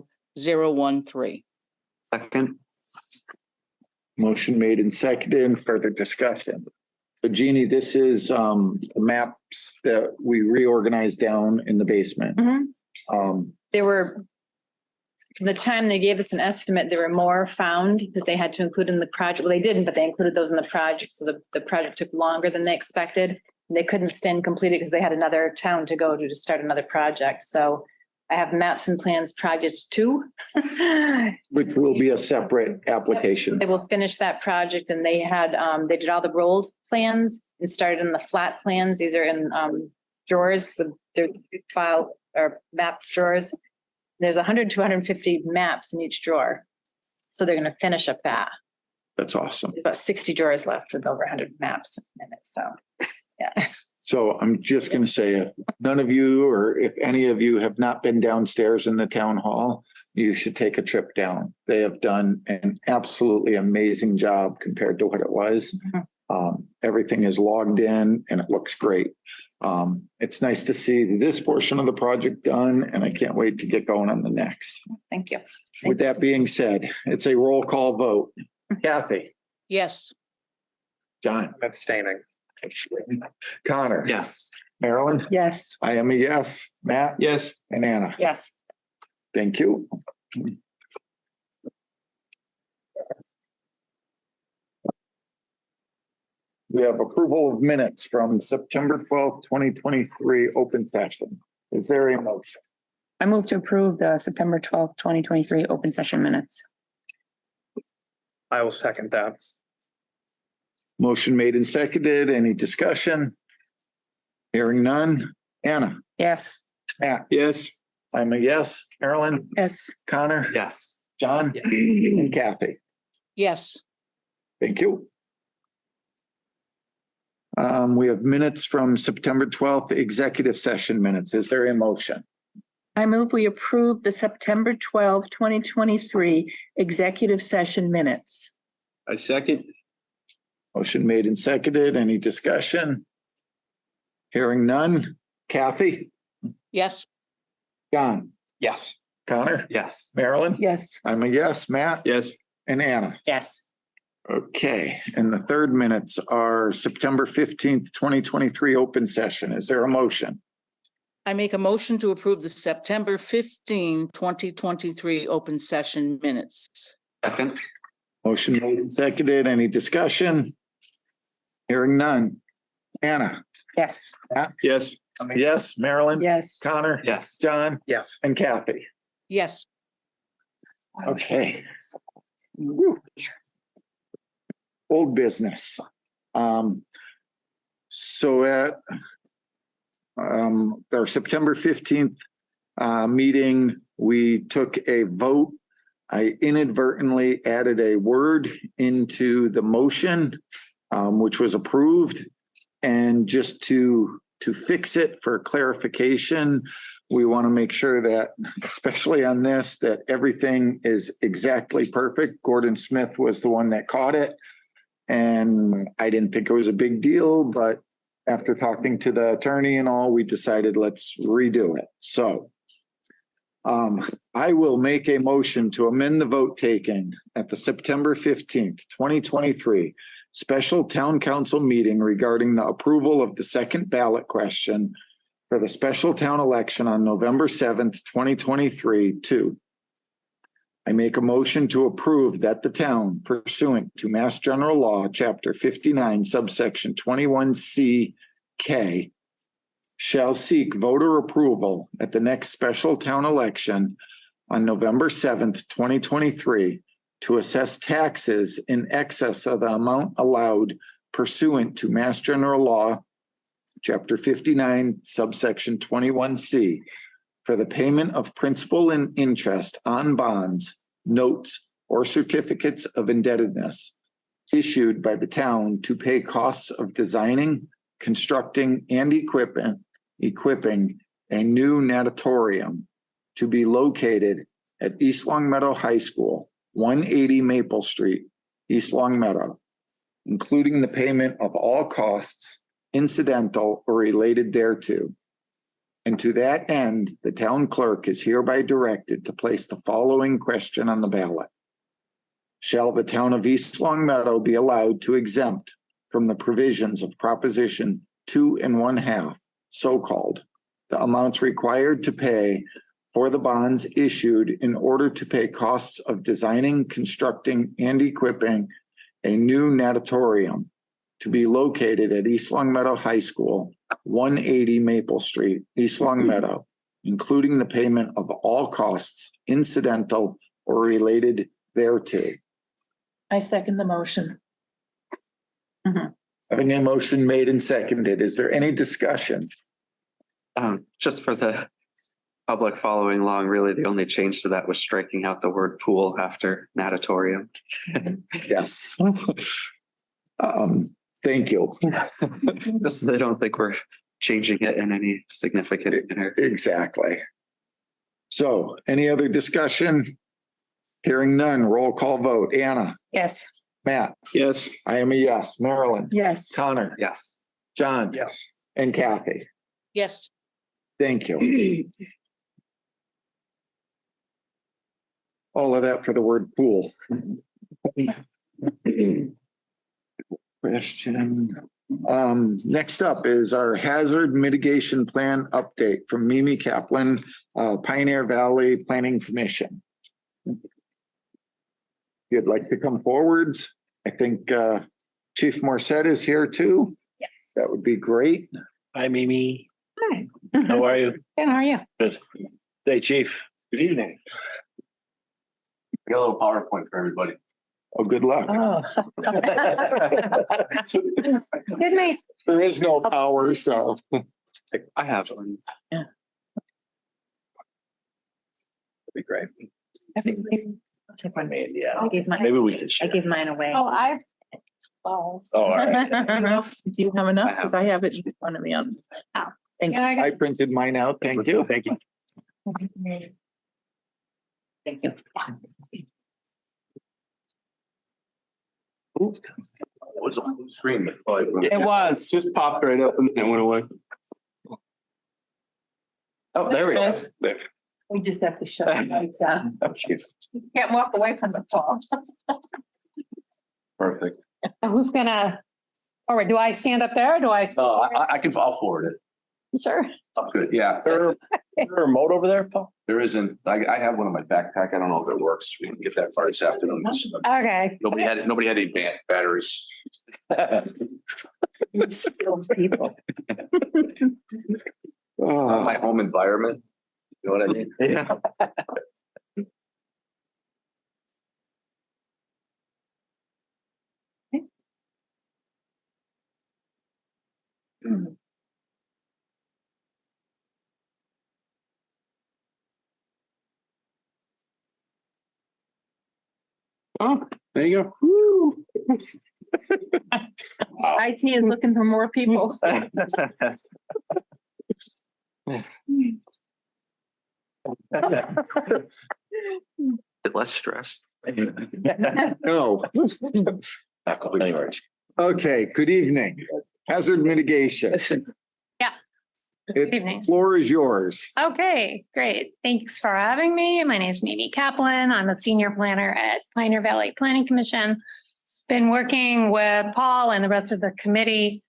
3900932-582013. Second. Motion made and seconded and further discussion. So Jeannie, this is the maps that we reorganized down in the basement. There were, from the time they gave us an estimate, there were more found that they had to include in the project. Well, they didn't, but they included those in the project. So the project took longer than they expected. They couldn't stand completed because they had another town to go to start another project. So I have maps and plans projects 2. Which will be a separate application. They will finish that project and they had, they did all the rolled plans and started in the flat plans. These are in drawers with their file or map drawers. There's 100 to 150 maps in each drawer. So they're going to finish up that. That's awesome. There's about 60 drawers left with over 100 maps in it. So, yeah. So I'm just going to say, if none of you or if any of you have not been downstairs in the town hall, you should take a trip down. They have done an absolutely amazing job compared to what it was. Everything is logged in and it looks great. It's nice to see this portion of the project done, and I can't wait to get going on the next. Thank you. With that being said, it's a roll call vote. Kathy, Yes. John, I'm abstaining. Connor. Yes. Marilyn, Yes. I am a yes. Matt Yes. and Anna. Yes. Thank you. We have approval of minutes from September 12th, 2023 open session. Is there a motion? I move to approve the September 12th, 2023 open session minutes. I will second that. Motion made and seconded. Any discussion? Hearing none. Anna, Yes. Matt, Yes. I'm a yes. Marilyn, Yes. Connor, Yes. John, Yes. and Kathy. Yes. Thank you. We have minutes from September 12th, executive session minutes. Is there a motion? I move we approve the September 12, 2023 executive session minutes. I second. Motion made and seconded. Any discussion? Hearing none. Kathy, Yes. John, Yes. Connor, Yes. Marilyn. Yes. I'm a yes. Matt Yes. and Anna. Yes. Okay, and the third minutes are September 15th, 2023 open session. Is there a motion? I make a motion to approve the September 15, 2023 open session minutes. Second. Motion made and seconded. Any discussion? Hearing none. Anna, Yes. Yes. I'm a yes. Marilyn. Yes. Connor. Yes. John Yes. and Kathy. Yes. Okay. Woo. Old business. So at our September 15th meeting, we took a vote. I inadvertently added a word into the motion, which was approved. And just to fix it for clarification, we want to make sure that, especially on this, that everything is exactly perfect. Gordon Smith was the one that caught it. And I didn't think it was a big deal, but after talking to the attorney and all, we decided let's redo it. So I will make a motion to amend the vote taken at the September 15th, 2023 special town council meeting regarding the approval of the second ballot question for the special town election on November 7th, 2023 to I make a motion to approve that the town pursuant to Mass General Law, Chapter 59, subsection 21C K, shall seek voter approval at the next special town election on November 7th, 2023 to assess taxes in excess of the amount allowed pursuant to Mass General Law, Chapter 59, subsection 21C for the payment of principal and interest on bonds, notes, or certificates of indebtedness issued by the town to pay costs of designing, constructing, and equipping a new natatorium to be located at East Long Meadow High School, 180 Maple Street, East Long Meadow, including the payment of all costs incidental or related thereto. And to that end, the town clerk is hereby directed to place the following question on the ballot. Shall the town of East Long Meadow be allowed to exempt from the provisions of Proposition 2 1/2, so-called, the amounts required to pay for the bonds issued in order to pay costs of designing, constructing, and equipping a new natatorium to be located at East Long Meadow High School, 180 Maple Street, East Long Meadow, including the payment of all costs incidental or related thereto. I second the motion. Having a motion made and seconded, is there any discussion? Just for the public following along, really the only change to that was striking out the word pool after natatorium. Yes. Thank you. Just so they don't think we're changing it in any significant manner. Exactly. So any other discussion? Hearing none, roll call vote. Anna, Yes. Matt, Yes. I am a yes. Marilyn, Yes. Connor, Yes. John. Yes. And Kathy. Yes. Thank you. All of that for the word pool. Question. Next up is our hazard mitigation plan update from Mimi Kaplan, Pioneer Valley Planning Commission. If you'd like to come forwards, I think Chief Morissette is here too. Yes. That would be great. Hi, Mimi. Hi. How are you? Good, how are you? Good. Hey, Chief. Good evening. I got a little PowerPoint for everybody. Oh, good luck. Oh. Good night. There is no power, so. I have one. Yeah. That'd be great. I'll take one. Yeah. I gave mine. Maybe we can I share. gave mine away. Oh, I. Oh, all right. Do you have enough? Because I have it in front of me on. Oh. Thank you. I printed mine out. Thank you. Thank you. Thank you. It was on the screen. It was, just popped right up and then it went away. Oh, there we go. There. We just have to shut the lights out. Oh, jeez. Can't walk away from the call. Perfect. Who's gonna, or do I stand up there or do I? I'll forward it. Sure. Oh, good. Yeah. Is there a remote over there, Paul? There isn't. I have one in my backpack. I don't know if it works. We can get that far this afternoon. Okay. Nobody had any batteries. Skilled people. My home environment. You know what I mean? Yeah. Oh, there you go. Woo. IT is looking for more people. Less stress. No. Okay, good evening. Hazard mitigation. Yeah. Good The evening. floor is yours. Okay, great. Thanks for having me. My name is Mimi Kaplan. I'm a senior planner at Pioneer Valley Planning Commission. Been working with Paul and the rest of the committee,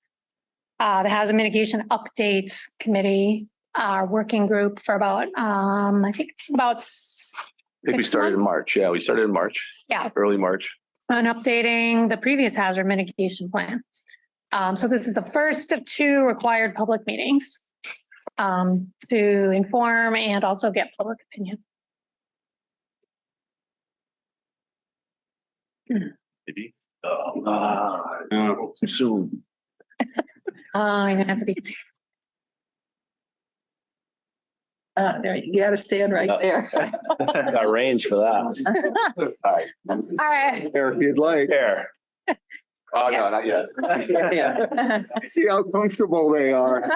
the Hazard Mitigation Update Committee, our working group for about, I think about. I think we started in March. Yeah, we started in March. Yeah. Early March. On updating the previous hazard mitigation plan. So this is the first of 2 required public meetings to inform and also get public opinion. Maybe. Too soon. I'm gonna have to be. There, you gotta stand right there. Got range for that. All right. All right. There, if you'd like. There. Oh, no, not yet. See how comfortable they are.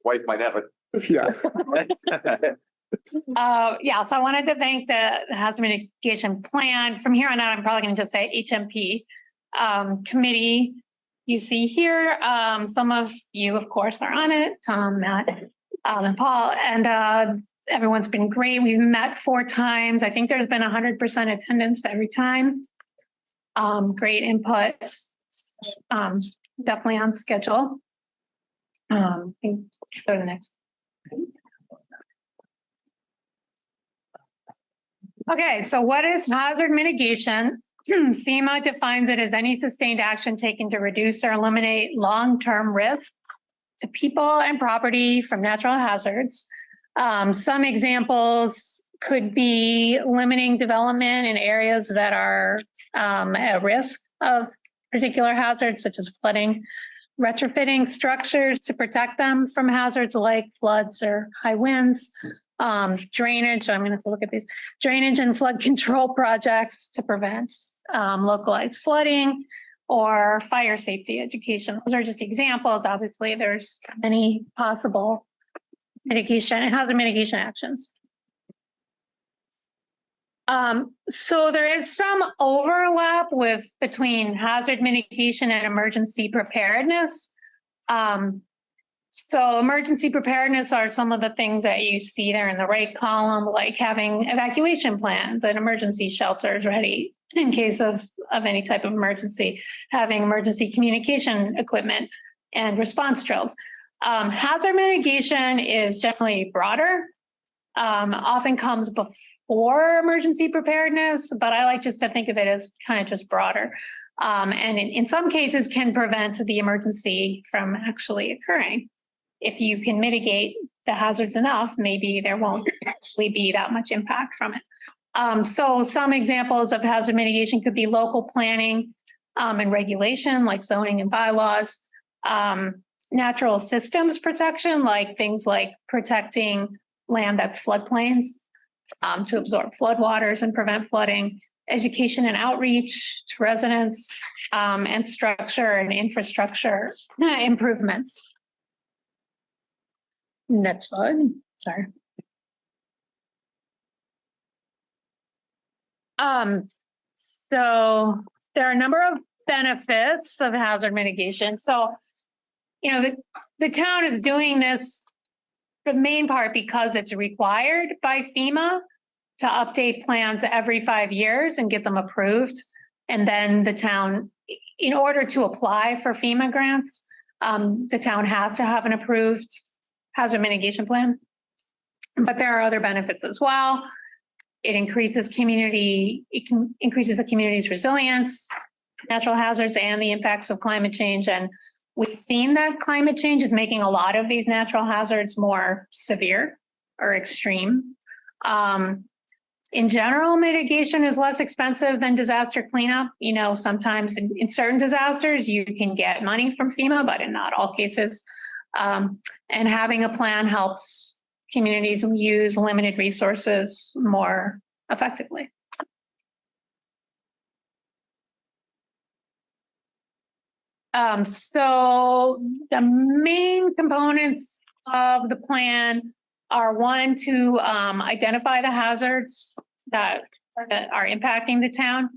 Wife might have it. Yeah. Yeah, so I wanted to thank the hazard mitigation plan. From here on out, I'm probably gonna just say HMP committee. You see here, some of you, of course, are on it, Tom, Matt, and Paul, and everyone's been great. We've met 4 times. I think there's been 100% attendance every time. Great input. Definitely on schedule. Go to the next. Okay, so what is hazard mitigation? FEMA defines it as any sustained action taken to reduce or eliminate long-term risk to people and property from natural hazards. Some examples could be limiting development in areas that are at risk of particular hazards such as flooding, retrofitting structures to protect them from hazards like floods or high winds. Drainage, I'm gonna have to look at these, drainage and flood control projects to prevent localized flooding or fire safety education. Those are just examples. Obviously, there's many possible mitigation and hazard mitigation actions. So there is some overlap between hazard mitigation and emergency preparedness. So emergency preparedness are some of the things that you see there in the right column, like having evacuation plans and emergency shelters ready in case of any type of emergency, having emergency communication equipment and response drills. Hazard mitigation is definitely broader, often comes before emergency preparedness, but I like just to think of it as kind of just broader. And in some cases can prevent the emergency from actually occurring. If you can mitigate the hazards enough, maybe there won't actually be that much impact from it. So some examples of hazard mitigation could be local planning and regulation, like zoning and bylaws, natural systems protection, like things like protecting land that's floodplains to absorb floodwaters and prevent flooding, education and outreach to residents, and structure and infrastructure improvements. Next slide. Sorry. So there are a number of benefits of hazard mitigation. So, you know, the town is doing this for the main part because it's required by FEMA to update plans every 5 years and get them approved. And then the town, in order to apply for FEMA grants, the town has to have an approved hazard mitigation plan. But there are other benefits as well. It increases the community's resilience, natural hazards, and the impacts of climate change. And we've seen that climate change is making a lot of these natural hazards more severe or extreme. In general, mitigation is less expensive than disaster cleanup. You know, sometimes in certain disasters, you can get money from FEMA, but in not all cases. And having a plan helps communities use limited resources more effectively. So the main components of the plan are one, to identify the hazards that are impacting the town.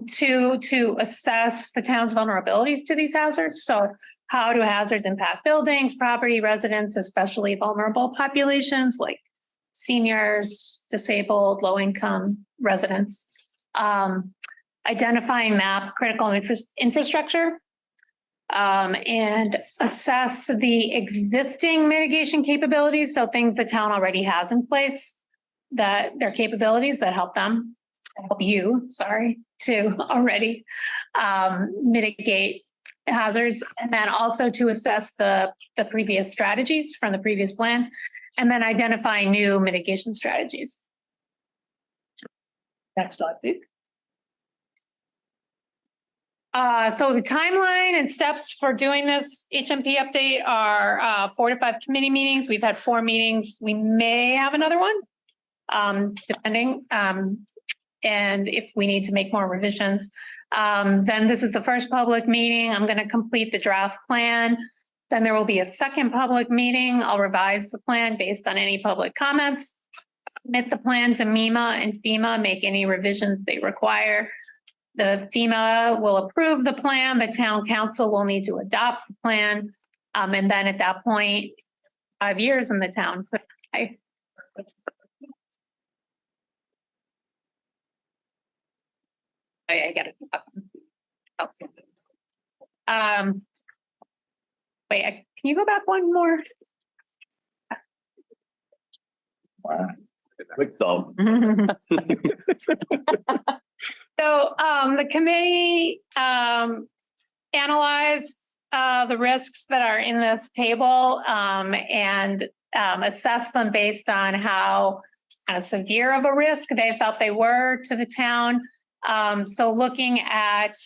Two, to assess the town's vulnerabilities to these hazards. So how do hazards impact buildings, property, residents, especially vulnerable populations like seniors, disabled, low-income residents. Identifying map critical infrastructure, and assess the existing mitigation capabilities. So things the town already has in place, that their capabilities that help you, to already mitigate hazards. And then also to assess the previous strategies from the previous plan, and then identify new mitigation strategies. Next slide, please. So the timeline and steps for doing this HMP update are 4 to 5 committee meetings. We've had 4 meetings. We may have another one, depending. And if we need to make more revisions, then this is the first public meeting. I'm going to complete the draft plan. Then there will be a second public meeting. I'll revise the plan based on any public comments, submit the plan to MEMA and FEMA, make any revisions they require. The FEMA will approve the plan. The town council will need to adopt the plan. And then at that point, 5 years in the town. I got it. Wait, can you go back one more? Wow. Quick solve. So the committee analyzed the risks that are in this table and assessed them based on how kind of severe of a risk they felt they were to the town. So looking at,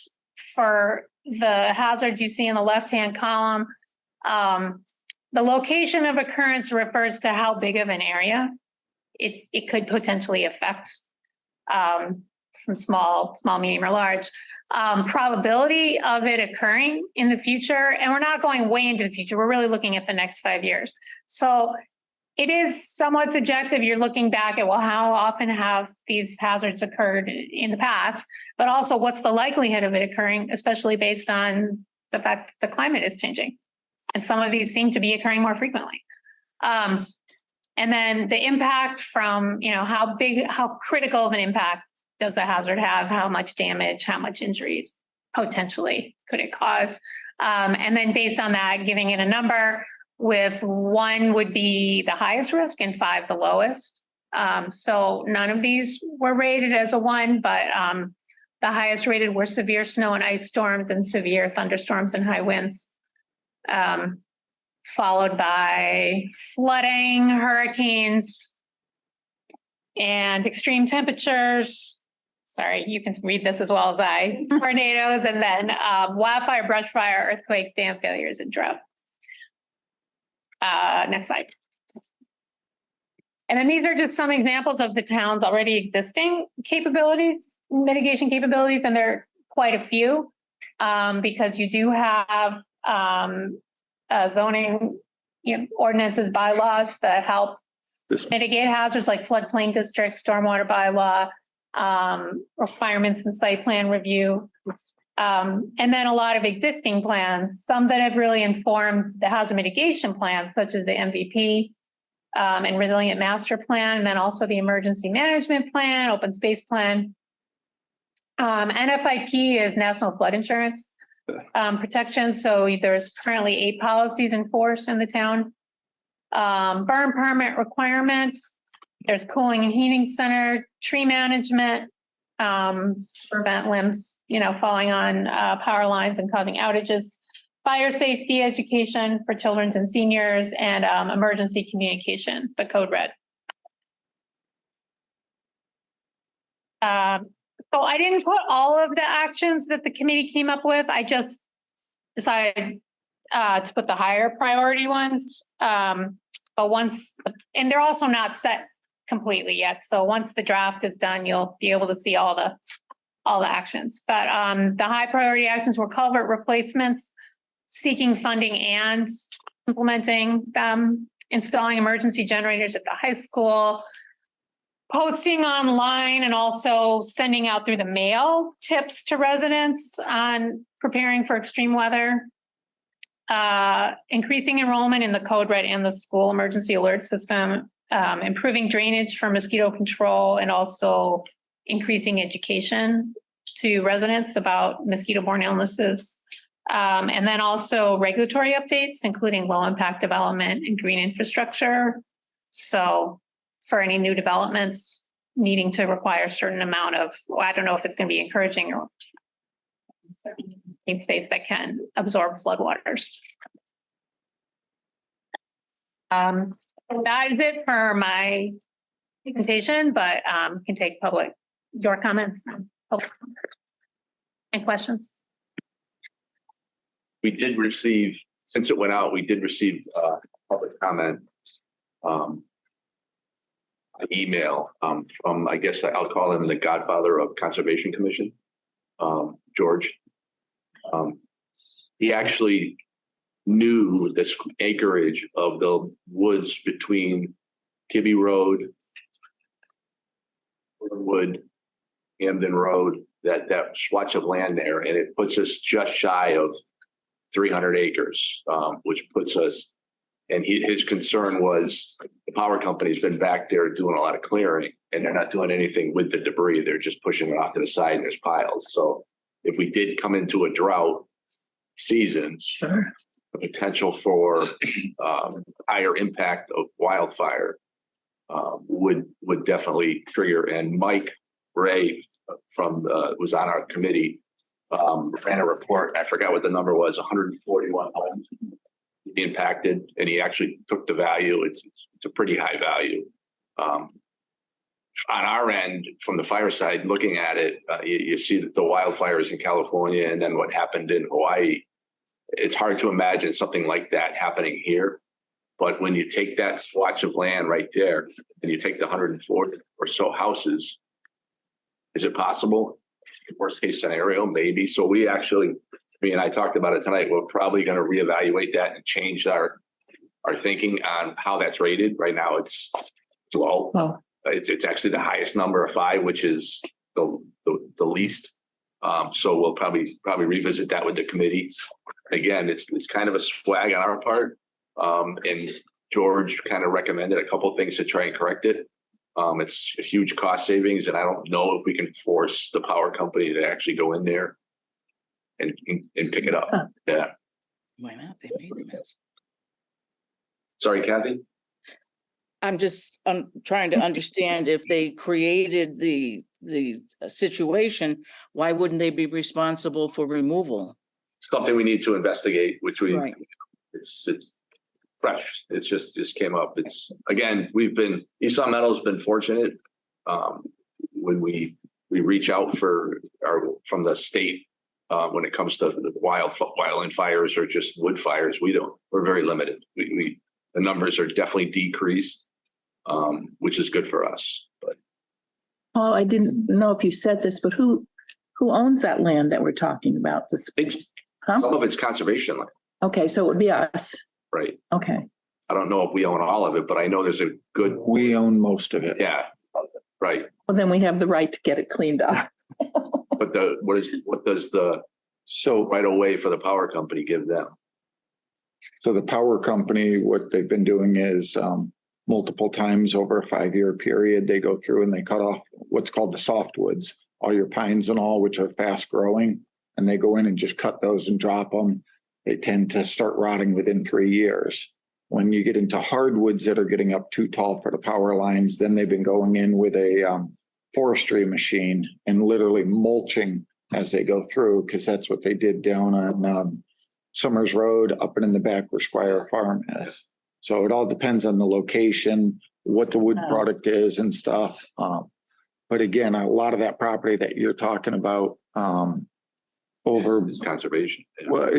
for the hazards you see in the left-hand column. The location of occurrence refers to how big of an area it could potentially affect, from small, medium, or large. Probability of it occurring in the future, and we're not going way into the future, we're really looking at the next 5 years. So it is somewhat subjective. You're looking back at, well, how often have these hazards occurred in the past, but also what's the likelihood of it occurring, especially based on the fact that the climate is changing. And some of these seem to be occurring more frequently. And then the impact from, how critical of an impact does the hazard have? How much damage, how much injuries potentially could it cause? And then based on that, giving it a number, with 1 would be the highest risk and 5 the lowest. So none of these were rated as a 1, but the highest rated were severe snow and ice storms and severe thunderstorms and high winds, followed by flooding, hurricanes, and extreme temperatures. Sorry, you can read this as well as I. Tornadoes, and then wildfire, brush fire, earthquakes, dam failures, and drought. Next slide. And then these are just some examples of the town's already existing capabilities, mitigation capabilities, and there are quite a few, because you do have zoning ordinances, bylaws that help mitigate hazards like floodplain districts, stormwater bylaw, requirements and site plan review. And then a lot of existing plans, some that have really informed the hazard mitigation plan, such as the MVP and resilient master plan, and then also the emergency management plan, open space plan. NFIP is National Flood Insurance Protection. So there's currently 8 policies in force in the town. Burn permit requirements. There's cooling and heating center, tree management, prevent limbs, falling on power lines and causing outages, fire safety education for children and seniors, and emergency communication, the code red. So I didn't put all of the actions that the committee came up with. I just decided to put the higher priority ones. But and they're also not set completely yet. So once the draft is done, you'll be able to see all the actions. But the high priority actions were culvert replacements, seeking funding and implementing them, installing emergency generators at the high school, posting online, and also sending out through the mail tips to residents on preparing for extreme weather, increasing enrollment in the code red and the school emergency alert system, improving drainage for mosquito control, and also increasing education to residents about mosquito-borne illnesses. And then also regulatory updates, including low impact development and green infrastructure. So for any new developments needing to require a certain amount of, I don't know if it's going to be encouraging or in space that can absorb floodwaters. That is it for my presentation, but can take your comments and questions. We did receive, since it went out, we did receive public comment, an email from, I guess I'll call him the godfather of Conservation Commission, George. He actually knew this acreage of the woods between Kibbe Road, Wood, Hamden Road, that swatch of land there, and it puts us just shy of 300 acres, which puts us, and his concern was the power company's been back there doing a lot of clearing, and they're not doing anything with the debris. They're just pushing it off to the side and there's piles. So if we did come into a drought season, the potential for higher impact of wildfire would definitely trigger. And Mike Ray was on our committee, ran a report. I forgot what the number was, 141 homes impacted, and he actually took the value. It's a pretty high value on our end, from the fire side, looking at it, you see the wildfires in California and then what happened in Hawaii. It's hard to imagine something like that happening here. But when you take that swatch of land right there and you take the 140 or so houses, is it possible? Worst case scenario, maybe. So we actually, me and I talked about it tonight. We're probably going to reevaluate that and change our thinking on how that's rated. Right now, it's low. Oh. It's actually the highest number of 5, which is the least. So we'll probably revisit that with the committee. Again, it's kind of a swag on our part. And George kind of recommended a couple of things to try and correct it. It's a huge cost savings, and I don't know if we can force the power company to actually go in there and pick it up. Huh. Yeah. Why not? They made the mess. Sorry, Kathy. I'm trying to understand if they created the situation, why wouldn't they be responsible for removal? Something we need to investigate, which Right. it's fresh. It's just came up. It's again, Eastlawn Meadow's been fortunate. When we reach out from the state, when it comes to the wildland fires or just wood fires, we're very limited. The numbers are definitely decreased, which is good for us. But Paul, I didn't know if you said this, but who owns that land that we're talking about? Huh? some of it's conservation land, Okay, so it would be us. right? Okay. I don't know if we own all of it, but I know there's a good, We own most of it. yeah, right. Well, then we have the right to get it cleaned up. But what does the So, right of way for the power company give them? so the power company, what they've been doing is, multiple times over a 5-year period, they go through and they cut off what's called the softwoods, all your pines and all, which are fast growing. And they go in and just cut those and drop them. They tend to start rotting within 3 years. When you get into hardwoods that are getting up too tall for the power lines, then they've been going in with a forestry machine and literally mulching as they go through, because that's what they did down on Summers Road up and in the back where Squire Farm is. So it all depends on the location, what the wood product is and stuff. But again, a lot of that property that you're talking about, It's conservation. Yeah. well,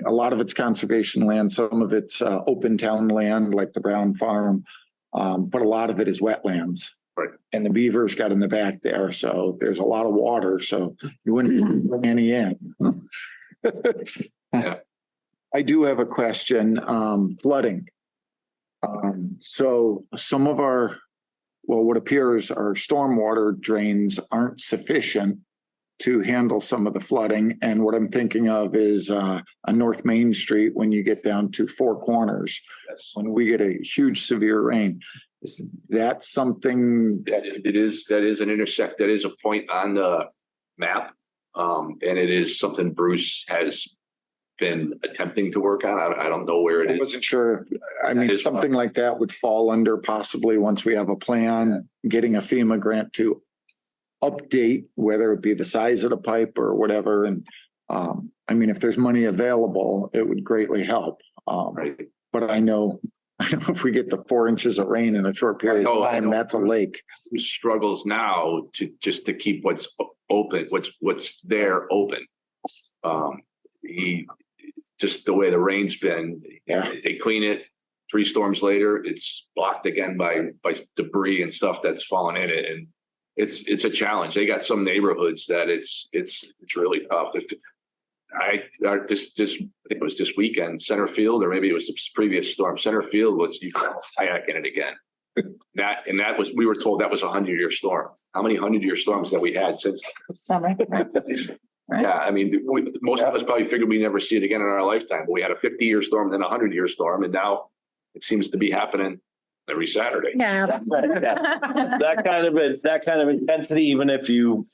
a lot of it's conservation land, some of it's open town land like the Brown Farm. But a lot of it is wetlands. Right. And the beavers got in the back there, so there's a lot of water, so you wouldn't bring any in. Yeah. I do have a question, flooding. So some of what appears our stormwater drains aren't sufficient to handle some of the flooding. And what I'm thinking of is on North Main Street, when you get down to Four Corners, Yes. when we get a huge severe rain, is that something that That is an intersect, that is a point on the map. And it is something Bruce has been attempting to work on. I don't know where it I is. wasn't sure. I That mean, is- something like that would fall under possibly once we have a plan, getting a FEMA grant to update, whether it be the size of the pipe or whatever. And I mean, if there's money available, it would greatly help. Right. But I know if we get the 4 inches of rain in a short period of I time, know. that's a lake. Who struggles now to keep what's open, what's there open. Just the way the rain's been, Yeah. they clean it. 3 storms later, it's blocked again by debris and stuff that's fallen in it. And it's a challenge. They got some neighborhoods that it's really tough. I think it was this weekend, Center Field, or maybe it was the previous storm. Center Field was, you could kayak in it again. That was, we were told that was a 100-year storm. How many 100-year storms that we had since? Summer. Right. Yeah, I mean, most of us probably figured we'd never see it again in our lifetime. But we had a 50-year storm, then a 100-year storm, and now it seems to be happening every Saturday. Yeah. That kind of intensity, even if you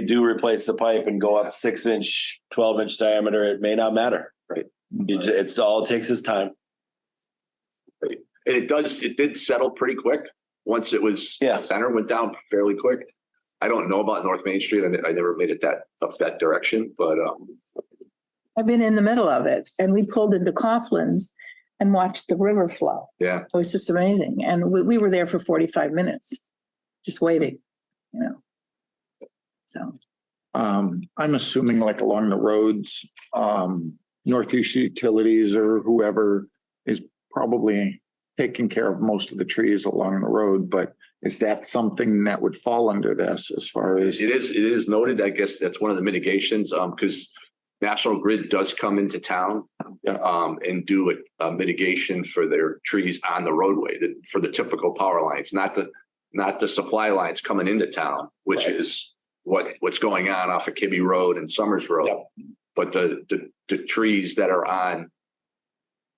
do replace the pipe and go up 6-inch, 12-inch diameter, it may not matter. Right. It's all it takes is time. And it did settle pretty quick. Once it was, Yeah. the center went down fairly quick. I don't know about North Main Street. I never made it up that direction, but I've been in the middle of it, and we pulled into Coughlin's and watched the river flow. yeah. It was just amazing. And we were there for 45 minutes. just waiting, you know. So, I'm assuming like along the roads, Northeast Utilities or whoever is probably taking care of most of the trees along the road, but is that something that would fall under this as far as? It is noted, I guess that's one of the mitigations, because National Grid does come into town and do a mitigation for their trees on the roadway, for the typical power lines, not the supply lines coming into town, which is what's going on off of Kibbe Road and Summers Road. But the trees that are on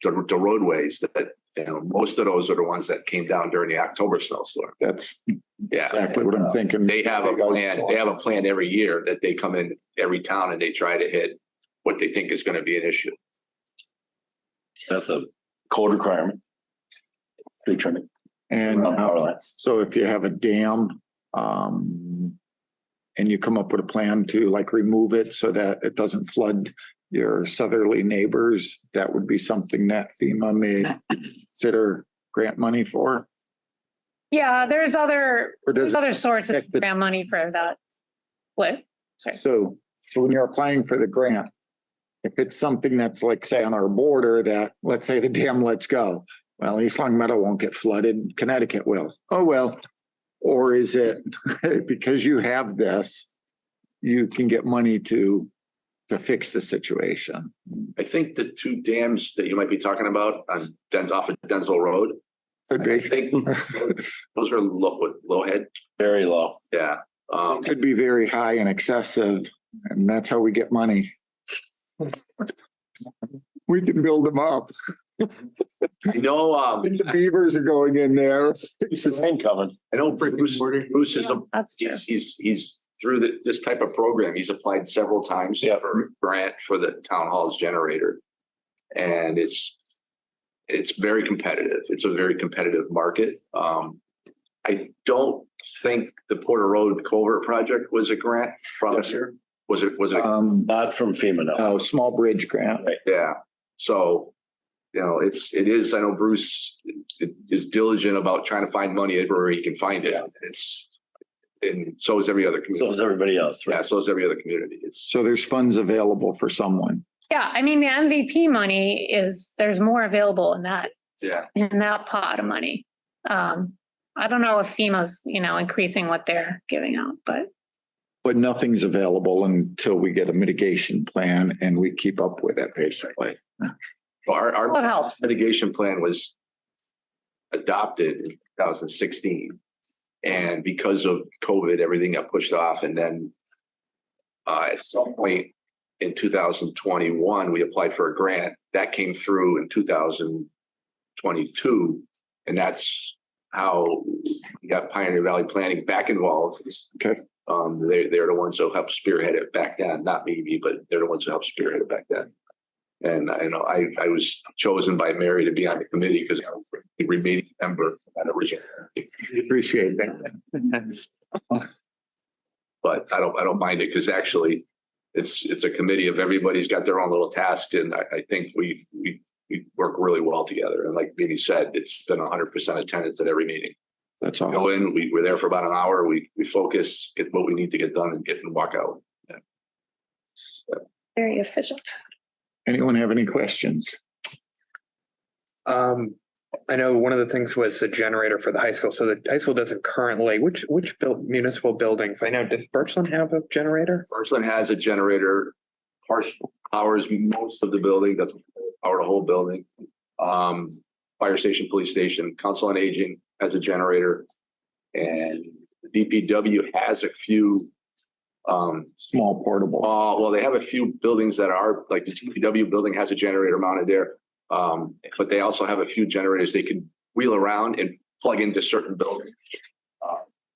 the roadways that, you know, most of those are the ones that came down during the October snowstorm. That's exactly what I'm thinking. They have a plan. They have a plan every year that they come in every town and they try to hit what they think is going to be an issue. That's a code requirement. Tree trimming. And Power lines. so if you have a dam, and you come up with a plan to like remove it so that it doesn't flood your southerly neighbors, that would be something that FEMA may consider grant money for. Yeah, there's other Or does it sources affect of the- grant money for that. What? Sorry. So when you're applying for the grant, if it's something that's like, say, on our border that, let's say the dam lets go, well, East Long Meadow won't get flooded, Connecticut will. Oh, well. Or is it because you have this, you can get money to fix the situation? I think the two dams that you might be talking about on off of Denzel Road, Could I be, think those are low head. Very low. Yeah. could be very high and excessive, and that's how we get money. We can build them up. I know, I think the beavers are going in there. Rain coming. I know Bruce is, That's true. he's through this type of program. He's applied several times for a grant for the town hall's generator. And it's very competitive. It's a very competitive market. I don't think the Porter Road Culvert project was a grant from here. Was it? Not from FEMA, no. Oh, small bridge grant. Yeah. So, you know, it is, I know Bruce is diligent about trying to find money everywhere he can find it. And so is every other community. So is everybody else, right? Yeah, so is every other community. So there's funds available for someone. Yeah, I mean, the MVP money there's more available in that pot of money. I don't know if FEMA's, increasing what they're giving out, But nothing's available until we get a mitigation plan and we keep up with it, basically. Our What helps? mitigation plan was adopted in 2016. And because of COVID, everything got pushed off. And then at some point in 2021, we applied for a grant that came through in 2022. And that's how we got Pioneer Valley Planning back involved. Okay. They're the ones who helped spearhead it back then, not me, but they're the ones who helped spearhead it back then. And I know I was chosen by Mary to be on the committee because I was a remaining member at original. Appreciate that. But I don't mind it because actually it's a committee of everybody's got their own little task. And I think we work really well together. And like Mimi said, it's been 100% attendance at every meeting. That's Go awesome. in, we're there for about an hour. We focus, get what we need to get done and walk out. very efficient. Anyone have any questions? I know one of the things was the generator for the high school. So the high school doesn't currently, which municipal buildings? I know, does Birchland have a generator? Birchland has a generator, powers most of the building, doesn't power the whole building. Fire station, police station, council on aging has a generator. And the DPW has a few small portable. Well, they have a few buildings that are like the DPW building has a generator mounted there. But they also have a few generators they can wheel around and plug into certain buildings.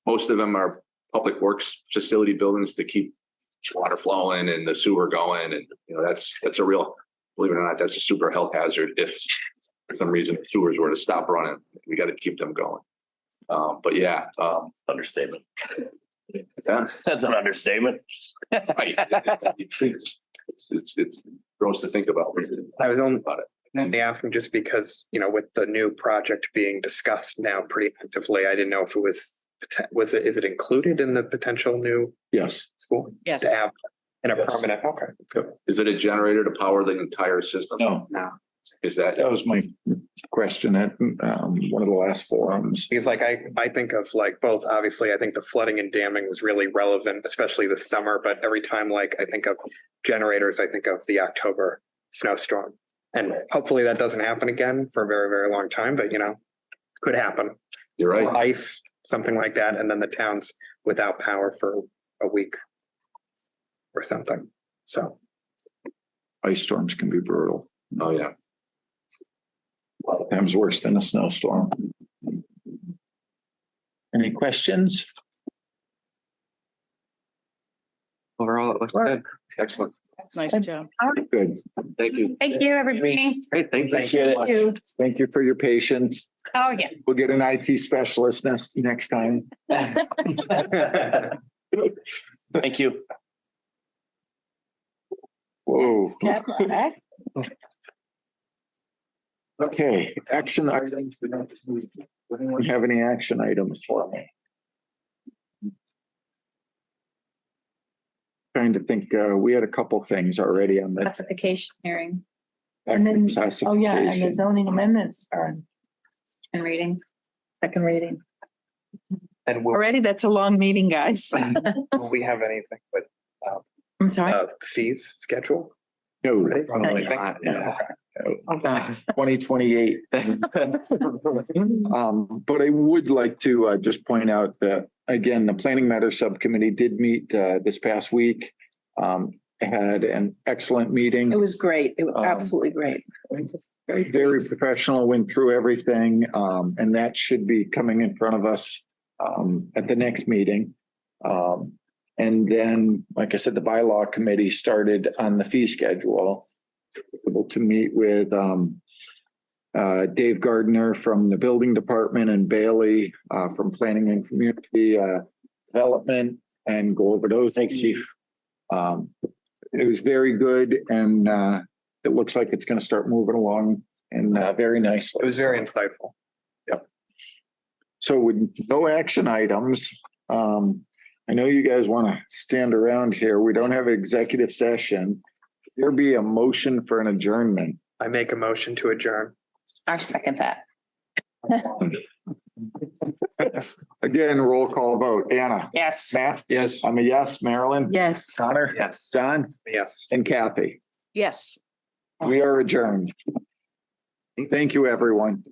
Most of them are public works facility buildings to keep water flowing and the sewer going. And, that's a real, believe it or not, that's a super health hazard. If for some reason sewers were to stop running, we got to keep them going. But yeah. Understatement. That's an understatement. Right. It's gross to think about. I was only about it. asking just because, with the new project being discussed now pretty actively, I didn't know if it was is it included in the potential new Yes. school? Yes. To have in a Yes. permanent, okay. Good. Is it a generator to power the entire system? No. No. Is that? That was my question at one of the last forums. Because like I think of like both, obviously, I think the flooding and damming was really relevant, especially this summer, but every time like I think of generators, I think of the October snowstorm. And hopefully that doesn't happen again for a very, very long time, but could happen. You're right. Or ice, something like that, and then the town's without power for a week or something. So Ice storms can be brutal. Oh, yeah. Times worse than a snowstorm. Any questions? Overall, it looks good. Excellent. Nice job. Good. Thank you. Thank you, everybody. Great, thank you. Appreciate it. Thank you for your patience. Oh, yeah. We'll get an IT specialist next time. Thank you. Whoa. Okay, action items. Does anyone have any action items for me? Trying to think, we had a couple things already on the. Classification hearing And then, oh yeah, and the Classification. zoning amendments are and reading. second reading. and will Already, that's a long meeting, guys. we have anything with I'm sorry. fees schedule? No. Probably not, yeah. Oh, God. 2028. But I would like to just point out that, again, the Planning Matters Subcommittee did meet this past week. Had an excellent meeting. It was great. It was absolutely great. Very professional, went through everything, and that should be coming in front of us at the next meeting. And then, like I said, the bylaw committee started on the fee schedule. Able to meet with Dave Gardner from the building department and Bailey from planning and community development and go over those. Thanks, Chief. It was very good, and it looks like it's going to start moving along and very nicely. It was very insightful. Yep. So with no action items, I know you guys want to stand around here. We don't have an executive session. There be a motion for an adjournment. I make a motion to adjourn. I second that. Again, roll call vote. Anna. Yes. Matt. Yes. I'm a yes. Marilyn. Yes. Connor. Yes. John Yes. and Kathy. Yes. We are adjourned. Thank you, everyone.